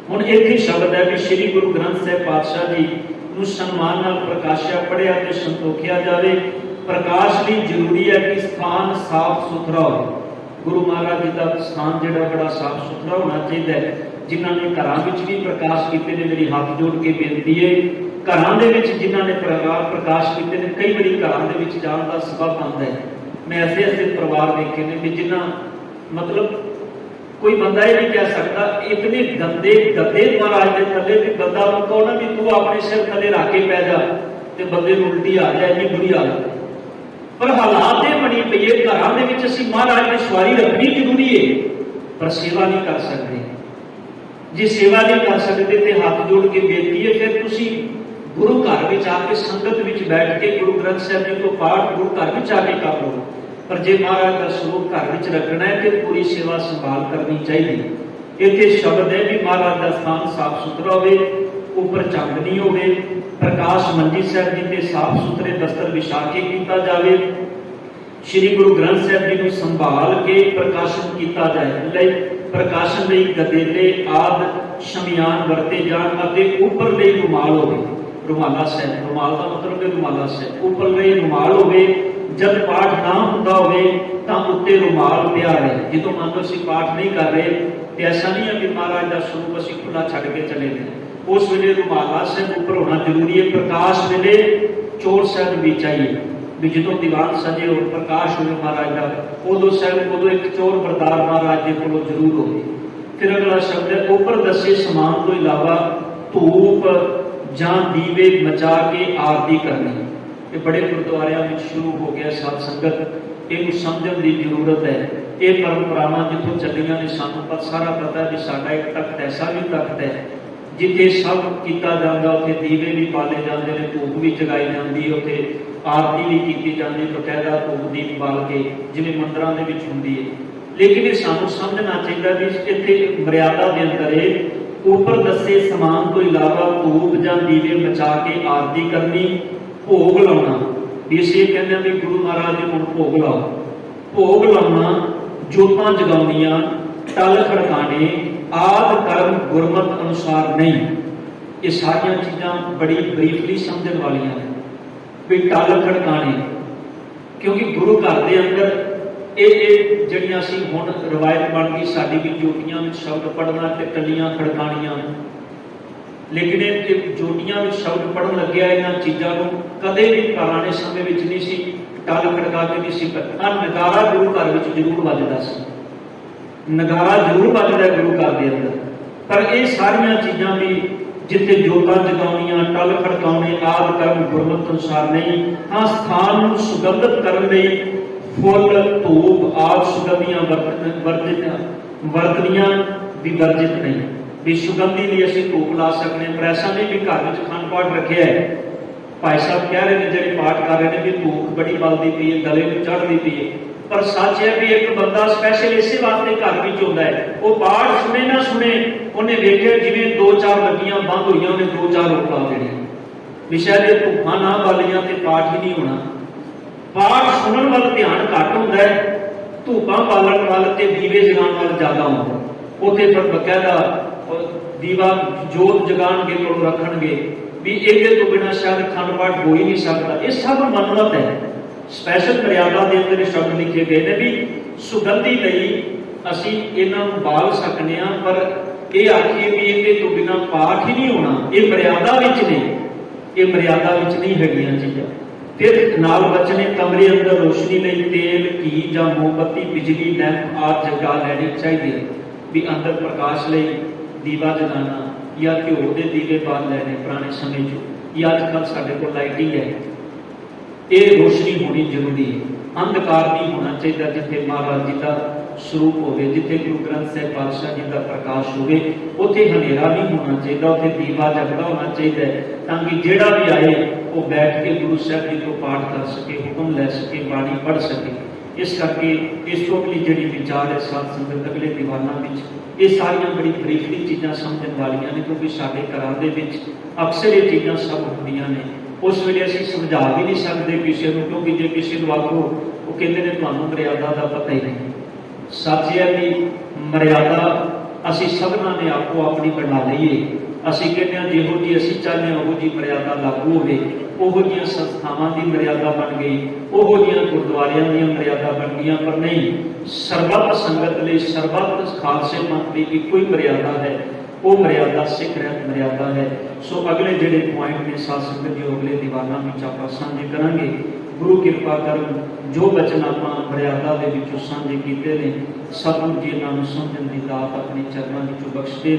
ਹੁਣ ਇੱਥੇ ਸ਼ਬਦ ਹੈ ਵੀ ਸ੍ਰੀ ਗੁਰੂ ਗ੍ਰੰਥ ਸਾਹਿਬ ਪਾਤਸ਼ਾਹ ਜੀ ਨੂੰ ਸਨਮਾਨ ਨਾਲ ਪ੍ਰਕਾਸ਼ਿਆ ਪੜ੍ਹਿਆ ਤੇ ਸੰਤੋਖਿਆ ਜਾਵੇ। ਪ੍ਰਕਾਸ਼ ਲਈ ਜ਼ਰੂਰੀ ਹੈ ਕਿ ਸਥਾਨ ਸਾਫ਼ ਸੁਥਰਾ ਹੋਵੇ। ਗੁਰੂ ਮਹਾਰਾਜ ਜੀ ਦਾ ਸਥਾਨ ਜਿਹੜਾ ਬੜਾ ਸਾਫ਼ ਸੁਥਰਾ ਹੋਣਾ ਚਾਹੀਦਾ ਹੈ। ਜਿਨ੍ਹਾਂ ਨੇ ਘਰਾਂ ਵਿੱਚ ਵੀ ਪ੍ਰਕਾਸ਼ ਕੀਤੇ ਨੇ, ਮੇਰੀ ਹੱਥ ਜੋੜ ਕੇ ਬੇਨਤੀ ਹੈ, ਘਰਾਂ ਦੇ ਵਿੱਚ ਜਿਨ੍ਹਾਂ ਨੇ ਪ੍ਰਕਾਸ਼ ਕੀਤੇ ਨੇ, ਕਈ ਵਾਰੀ ਘਰਾਂ ਦੇ ਵਿੱਚ ਜਾਣ ਦਾ ਸਬਬ ਆਉਂਦਾ ਹੈ। ਮੈਂ ਐਸੇ ਪਰਿਵਾਰ ਦੇਖੇ ਨੇ ਵੀ ਜਿਨ੍ਹਾਂ ਮਤਲਬ ਕੋਈ ਬੰਦਾ ਇਹ ਨਹੀਂ ਕਹਿ ਸਕਦਾ, ਇਤਨੇ ਗੰਦੇ ਗੱਦੇ ਮਹਾਰਾਜ ਦੇ ਥੱਲੇ ਵੀ ਬੰਦਾ ਨੂੰ ਕਹੋ ਨਾ ਵੀ ਤੂੰ ਆਪਣੇ ਸਿਰ ਥੱਲੇ ਰੱਖ ਕੇ ਪੈ ਜਾ ਤੇ ਬੰਦੇ ਨੂੰ ਉਲਟੀ ਆ ਜਾਏ, ਇੰਨੀ ਬੁਰੀ ਹਾਲਤ ਹੈ। ਪਰ ਹਾਲਾਤ ਇਹ ਬਣੀ ਪਈ ਹੈ, ਘਰਾਂ ਦੇ ਵਿੱਚ ਅਸੀਂ ਮਹਾਰਾਜ ਦੀ ਸਵਾਰੀ ਰੱਖਣੀ ਜ਼ਰੂਰੀ ਹੈ, ਪਰ ਸੇਵਾ ਨਹੀਂ ਕਰ ਸਕਦੇ। ਜੇ ਸੇਵਾ ਨਹੀਂ ਕਰ ਸਕਦੇ ਤੇ ਹੱਥ ਜੋੜ ਕੇ ਬੇਨਤੀ ਹੈ, ਫਿਰ ਤੁਸੀਂ ਗੁਰੂ ਘਰ ਵਿੱਚ ਆ ਕੇ ਸੰਗਤ ਵਿੱਚ ਬੈਠ ਕੇ ਗੁਰੂ ਗ੍ਰੰਥ ਸਾਹਿਬ ਜੀ ਤੋਂ ਪਾਠ ਗੁਰੂ ਘਰ ਵਿੱਚ ਆ ਕੇ ਕਰ ਲਓ। ਪਰ ਜੇ ਮਹਾਰਾਜ ਦਾ ਸਰੂਪ ਘਰ ਵਿੱਚ ਰੱਖਣਾ ਹੈ ਤੇ ਪੂਰੀ ਸੇਵਾ ਸੰਭਾਲ ਕਰਨੀ ਚਾਹੀਦੀ। ਇੱਥੇ ਸ਼ਬਦ ਹੈ ਵੀ ਮਹਾਰਾਜ ਦਾ ਸਥਾਨ ਸਾਫ਼ ਸੁਥਰਾ ਹੋਵੇ, ਉੱਪਰ ਚੰਦ ਨਹੀਂ ਹੋਵੇ, ਪ੍ਰਕਾਸ਼ ਮੰਜੀ ਸਾਹਿਬ ਜੀ ਤੇ ਸਾਫ਼ ਸੁਥਰੇ ਦਸਤਰ ਵਿਛਾ ਕੇ ਕੀਤਾ ਜਾਵੇ। ਸ੍ਰੀ ਗੁਰੂ ਗ੍ਰੰਥ ਸਾਹਿਬ ਜੀ ਨੂੰ ਸੰਭਾਲ ਕੇ ਪ੍ਰਕਾਸ਼ਨ ਕੀਤਾ ਜਾਏ। ਪ੍ਰਕਾਸ਼ਨ ਲਈ ਗਦੇਲੇ ਆਦਿ ਸ਼ਮਿਆਨ ਵਰਤੇ ਜਾਣ ਅਤੇ ਉੱਪਰ ਲਈ ਰੁਮਾਲ ਹੋਵੇ। ਰੁਮਾਲਾ ਸਾਹਿਬ, ਰੁਮਾਲ ਦਾ ਮਤਲਬ ਹੈ ਰੁਮਾਲਾ ਸਾਹਿਬ, ਉੱਪਰ ਲਈ ਰੁਮਾਲ ਹੋਵੇ। ਜਦ ਪਾਠ ਨਾ ਹੁੰਦਾ ਹੋਵੇ ਤਾਂ ਉੱਤੇ ਰੁਮਾਲ ਪਿਆ ਰਹੇ। ਜਦੋਂ ਮੰਨ ਲਓ ਅਸੀਂ ਪਾਠ ਨਹੀਂ ਕਰ ਰਹੇ ਤੇ ਐਸਾ ਨਹੀਂ ਹੈ ਕਿ ਮਹਾਰਾਜ ਦਾ ਸਰੂਪ ਅਸੀਂ ਖੁੱਲਾ ਛੱਡ ਕੇ ਚਲੇ ਗਏ, ਉਸ ਵੇਲੇ ਰੁਮਾਲਾ ਸਾਹਿਬ ਉੱਪਰ ਹੋਣਾ ਜ਼ਰੂਰੀ ਹੈ। ਪ੍ਰਕਾਸ਼ ਵੇਲੇ ਚੋਰ ਸਾਹਿਬ ਵੀ ਚਾਹੀਏ ਵੀ ਜਦੋਂ ਦੀਵਾਨ ਸਜੇ ਹੋ ਪ੍ਰਕਾਸ਼ ਹੋਵੇ ਮਹਾਰਾਜ ਦਾ, ਉਦੋਂ ਇੱਕ ਚੋਰ ਬਰਦਾਰ ਮਹਾਰਾਜ ਦੇ ਕੋਲੋਂ ਜ਼ਰੂਰ ਹੋਵੇ। ਫਿਰ ਅਗਲਾ ਸ਼ਬਦ ਹੈ, ਉੱਪਰ ਦੱਸੇ ਸਮਾਨ ਤੋਂ ਇਲਾਵਾ ਧੂਪ ਜਾਂ ਦੀਵੇ ਮਚਾ ਕੇ ਆਰਤੀ ਕਰਨੀ। ਇਹ ਬੜੇ ਗੁਰਦੁਆਰਿਆਂ ਵਿੱਚ ਸ਼ੁਰੂ ਹੋ ਗਿਆ ਸਾਧ ਸੰਗਤ, ਇਹਨੂੰ ਸਮਝਣ ਦੀ ਜ਼ਰੂਰਤ ਹੈ। ਇਹ ਪਰੰਪਰਾਵਾਂ ਜਿੱਥੋਂ ਚੱਲੀਆਂ ਨੇ ਸਾਨੂੰ ਸਾਰਾ ਪਤਾ ਵੀ ਸਾਡਾ ਇੱਕ ਤਖਤ ਐਸਾ ਵੀ ਤਖਤ ਹੈ ਜਿੱਥੇ ਸਭ ਕੀਤਾ ਜਾਂਦਾ, ਉੱਥੇ ਦੀਵੇ ਵੀ ਬਾਲੇ ਜਾਂਦੇ ਨੇ, ਧੂਪ ਵੀ ਜਗਾਈ ਜਾਂਦੀ ਹੈ, ਉੱਥੇ ਆਰਤੀ ਵੀ ਕੀਤੀ ਜਾਂਦੀ, ਬਕਾਇਦਾ ਧੂਪ ਦੀਪ ਬਾਲ ਕੇ ਜਿਵੇਂ ਮੰਦਰਾਂ ਦੇ ਵਿੱਚ ਹੁੰਦੀ ਹੈ। ਲੇਕਿਨ ਇਹ ਸਾਨੂੰ ਸਮਝਣਾ ਚਾਹੀਦਾ ਵੀ ਇੱਥੇ ਮਰਿਆਦਾ ਦੇ ਅੰਦਰ ਇਹ ਉੱਪਰ ਦੱਸੇ ਸਮਾਨ ਤੋਂ ਇਲਾਵਾ ਧੂਪ ਜਾਂ ਦੀਵੇ ਮਚਾ ਕੇ ਆਰਤੀ ਕਰਨੀ, ਭੋਗ ਲਾਉਣਾ। ਇਸ ਇਹ ਕਹਿੰਦੇ ਵੀ ਗੁਰੂ ਮਹਾਰਾਜ ਜੀ ਨੂੰ ਭੋਗ ਲਾਓ। ਭੋਗ ਲਾਉਣਾ, ਜੋਤਾਂ ਜਗਾਉਣੀਆਂ, ਟਲ ਖੜਕਾਣੇ ਆਦਿ ਕਰਮ ਗੁਰਮਤਿ ਅਨੁਸਾਰ ਨਹੀਂ। ਇਹ ਸਾਰੀਆਂ ਚੀਜ਼ਾਂ ਬੜੀ ਬਰੀਫਲੀ ਸਮਝਣ ਵਾਲੀਆਂ ਨੇ ਵੀ ਟਲ ਖੜਕਾਣੇ, ਕਿਉਂਕਿ ਗੁਰੂ ਘਰ ਦੇ ਅੰਦਰ ਇਹ ਜਿਹੜੀਆਂ ਅਸੀਂ ਹੁਣ ਰਵਾਇਤ ਬਣ ਗਈ ਸਾਡੀ ਵੀ ਜੋਟੀਆਂ ਵਿੱਚ ਸ਼ਬਦ ਪੜ੍ਹਨਾ ਤੇ ਟੱਲੀਆਂ ਖੜਕਾਣੀਆਂ, ਲੇਕਿਨ ਇਹ ਜੋਟੀਆਂ ਵਿੱਚ ਸ਼ਬਦ ਪੜ੍ਹਨ ਲੱਗਿਆ ਇਹਨਾਂ ਚੀਜ਼ਾਂ ਨੂੰ ਕਦੇ ਵੀ ਪੁਰਾਣੇ ਸਮੇਂ ਵਿੱਚ ਨਹੀਂ ਸੀ ਟਲ ਖੜਕਾ ਕੇ ਨਹੀਂ ਸੀ ਕਰਨਾ। ਨਗਾਰਾ ਗੁਰੂ ਘਰ ਵਿੱਚ ਜ਼ਰੂਰ ਵੱਜਦਾ ਸੀ, ਨਗਾਰਾ ਜ਼ਰੂਰ ਵੱਜਦਾ ਗੁਰੂ ਘਰ ਦੇ ਅੰਦਰ, ਪਰ ਇਹ ਸਾਰੀਆਂ ਚੀਜ਼ਾਂ ਵੀ ਜਿੱਥੇ ਜੋਤਾਂ ਜਗਾਉਣੀਆਂ, ਟਲ ਖੜਕਾਉਣੇ ਆਦਿ ਕਰਮ ਗੁਰਮਤਿ ਅਨੁਸਾਰ ਨਹੀਂ। ਹਾਂ, ਸਥਾਨ ਨੂੰ ਸੁਗੰਧਿਤ ਕਰਨ ਲਈ ਫੁੱਲ ਧੂਪ ਆਦਿ ਸੁਗੰਧੀਆਂ ਵਰਤਣੀਆਂ ਵੀ ਵਰਜਿਤ ਨਹੀਂ। ਵੀ ਸੁਗੰਧੀ ਲਈ ਅਸੀਂ ਧੂਪ ਲਾ ਸਕਦੇ ਹਾਂ, ਪਰ ਐਸਾ ਨਹੀਂ ਵੀ ਘਰ ਵਿੱਚ ਅਖੰਡ ਪਾਠ ਰੱਖਿਆ ਹੈ। ਭਾਈ ਸਾਹਿਬ ਕਹਿ ਰਹੇ ਨੇ ਜਿਹੜੇ ਪਾਠ ਕਰ ਰਹੇ ਨੇ ਵੀ ਧੂਪ ਬੜੀ ਬਲਦੀ ਪਈ ਹੈ, ਗਲੇ ਨੂੰ ਚੜ੍ਹਦੀ ਪਈ ਹੈ, पर सच है भी एक बंदा स्पैशल इस वास्ते घर में आता है, वो पाठ सुने ना सुने, उन्हें वेख्या जिवें 2-4 लगियां बंद हुई, उन्हें 2-4 उठा देने भी शायद भुखा ना बालियां तो पाठ ही नहीं होना। पाठ सुनने वाल ध्यान घट होता है, धूपा बालन वाल ते दीवे जगाने वाल ज्यादा होता। उत्थे फिर बकायदा दीवा जोत जगाणगे तो रखणगे भी ये तो बिना शायद अखंड पाठ हो ही नहीं सकता। ये सब मनमत है। स्पैशल मर्यादा के अंदर शब्द लिखे गए ने भी सुगंधी लई असी इन्हां नूं बाल सकने आ, पर यह आखिए भी ये तो बिना पाठ ही नहीं होना, ये मर्यादा विच नहीं, ये मर्यादा विच नहीं हैगियां चीज़ां। फिर नाल बचने कमरे अंदर रोशनी लई तेल घी जां मोमबत्ती बिजली लैंप आदि जगा लैनी चाहिए भी अंदर प्रकाश लई दीवा जगाना या घ्यो के दीवे बाल लैने पुराने समय या अजकल साडे कोल लाइटिंग है, ये रोशनी होनी जरूरी है। अंधकार नहीं होना चाहिए, जिथे महाराज जी का स्वरूप होवे, जिथे गुरु ग्रंथ साहिब पातशाह जी का प्रकाश होवे, उत्थे हनेरा नहीं होना चाहिए, उत्थे दीवा जगदा होना चाहिए, ताकि जिहड़ा भी आए वो बैठ के गुरु साहब जी को पाठ कर सके, हुक्म लै सके, बाणी पढ़ सके। इस करके इस टोटली जिहड़ी विचार है साध संगत अगले दीवाना विच ये सारियां बड़ी बरीकली चीज़ां समझण वालियां ने, क्योंकि साडे घरां दे विच अक्सर ये चीज़ां सब होंदियां ने। उस वेले असीं समझा भी नहीं सकते किसी को, क्योंकि जे किसी को आखो वो कहते हैं तुहानूं मर्यादा का पता ही नहीं। सच है कि मर्यादा असीं सबना ने आपो अपनी बना लईए। असीं कहते हैं जिहो जी असीं चाहते हैं उहो जी मर्यादा लागू होवे, उहो जिहियां संस्थावां की मर्यादा बन गई, उहो जिहियां गुरुद्वारियां दी मर्यादा बन गई, पर नहीं, सरबत संगत लई सरबत खालसे पंथ की इक्को ही मर्यादा है, वो मर्यादा सिख रहत मर्यादा है। सो अगले जिहड़े पॉइंट ने साध संगत जी अगले दीवाना में आपां साझे करांगे। गुरु किरपा कर जो बचन आपां मर्यादा दे विचों साझे कीते ने, सतगुरु जी इन्हां नूं समझण दी दात अपने चरनां विचों बख्श दे,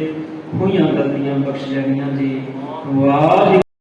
होईयां गलतियां बख्श लैणियां जी। वाहिगुरू।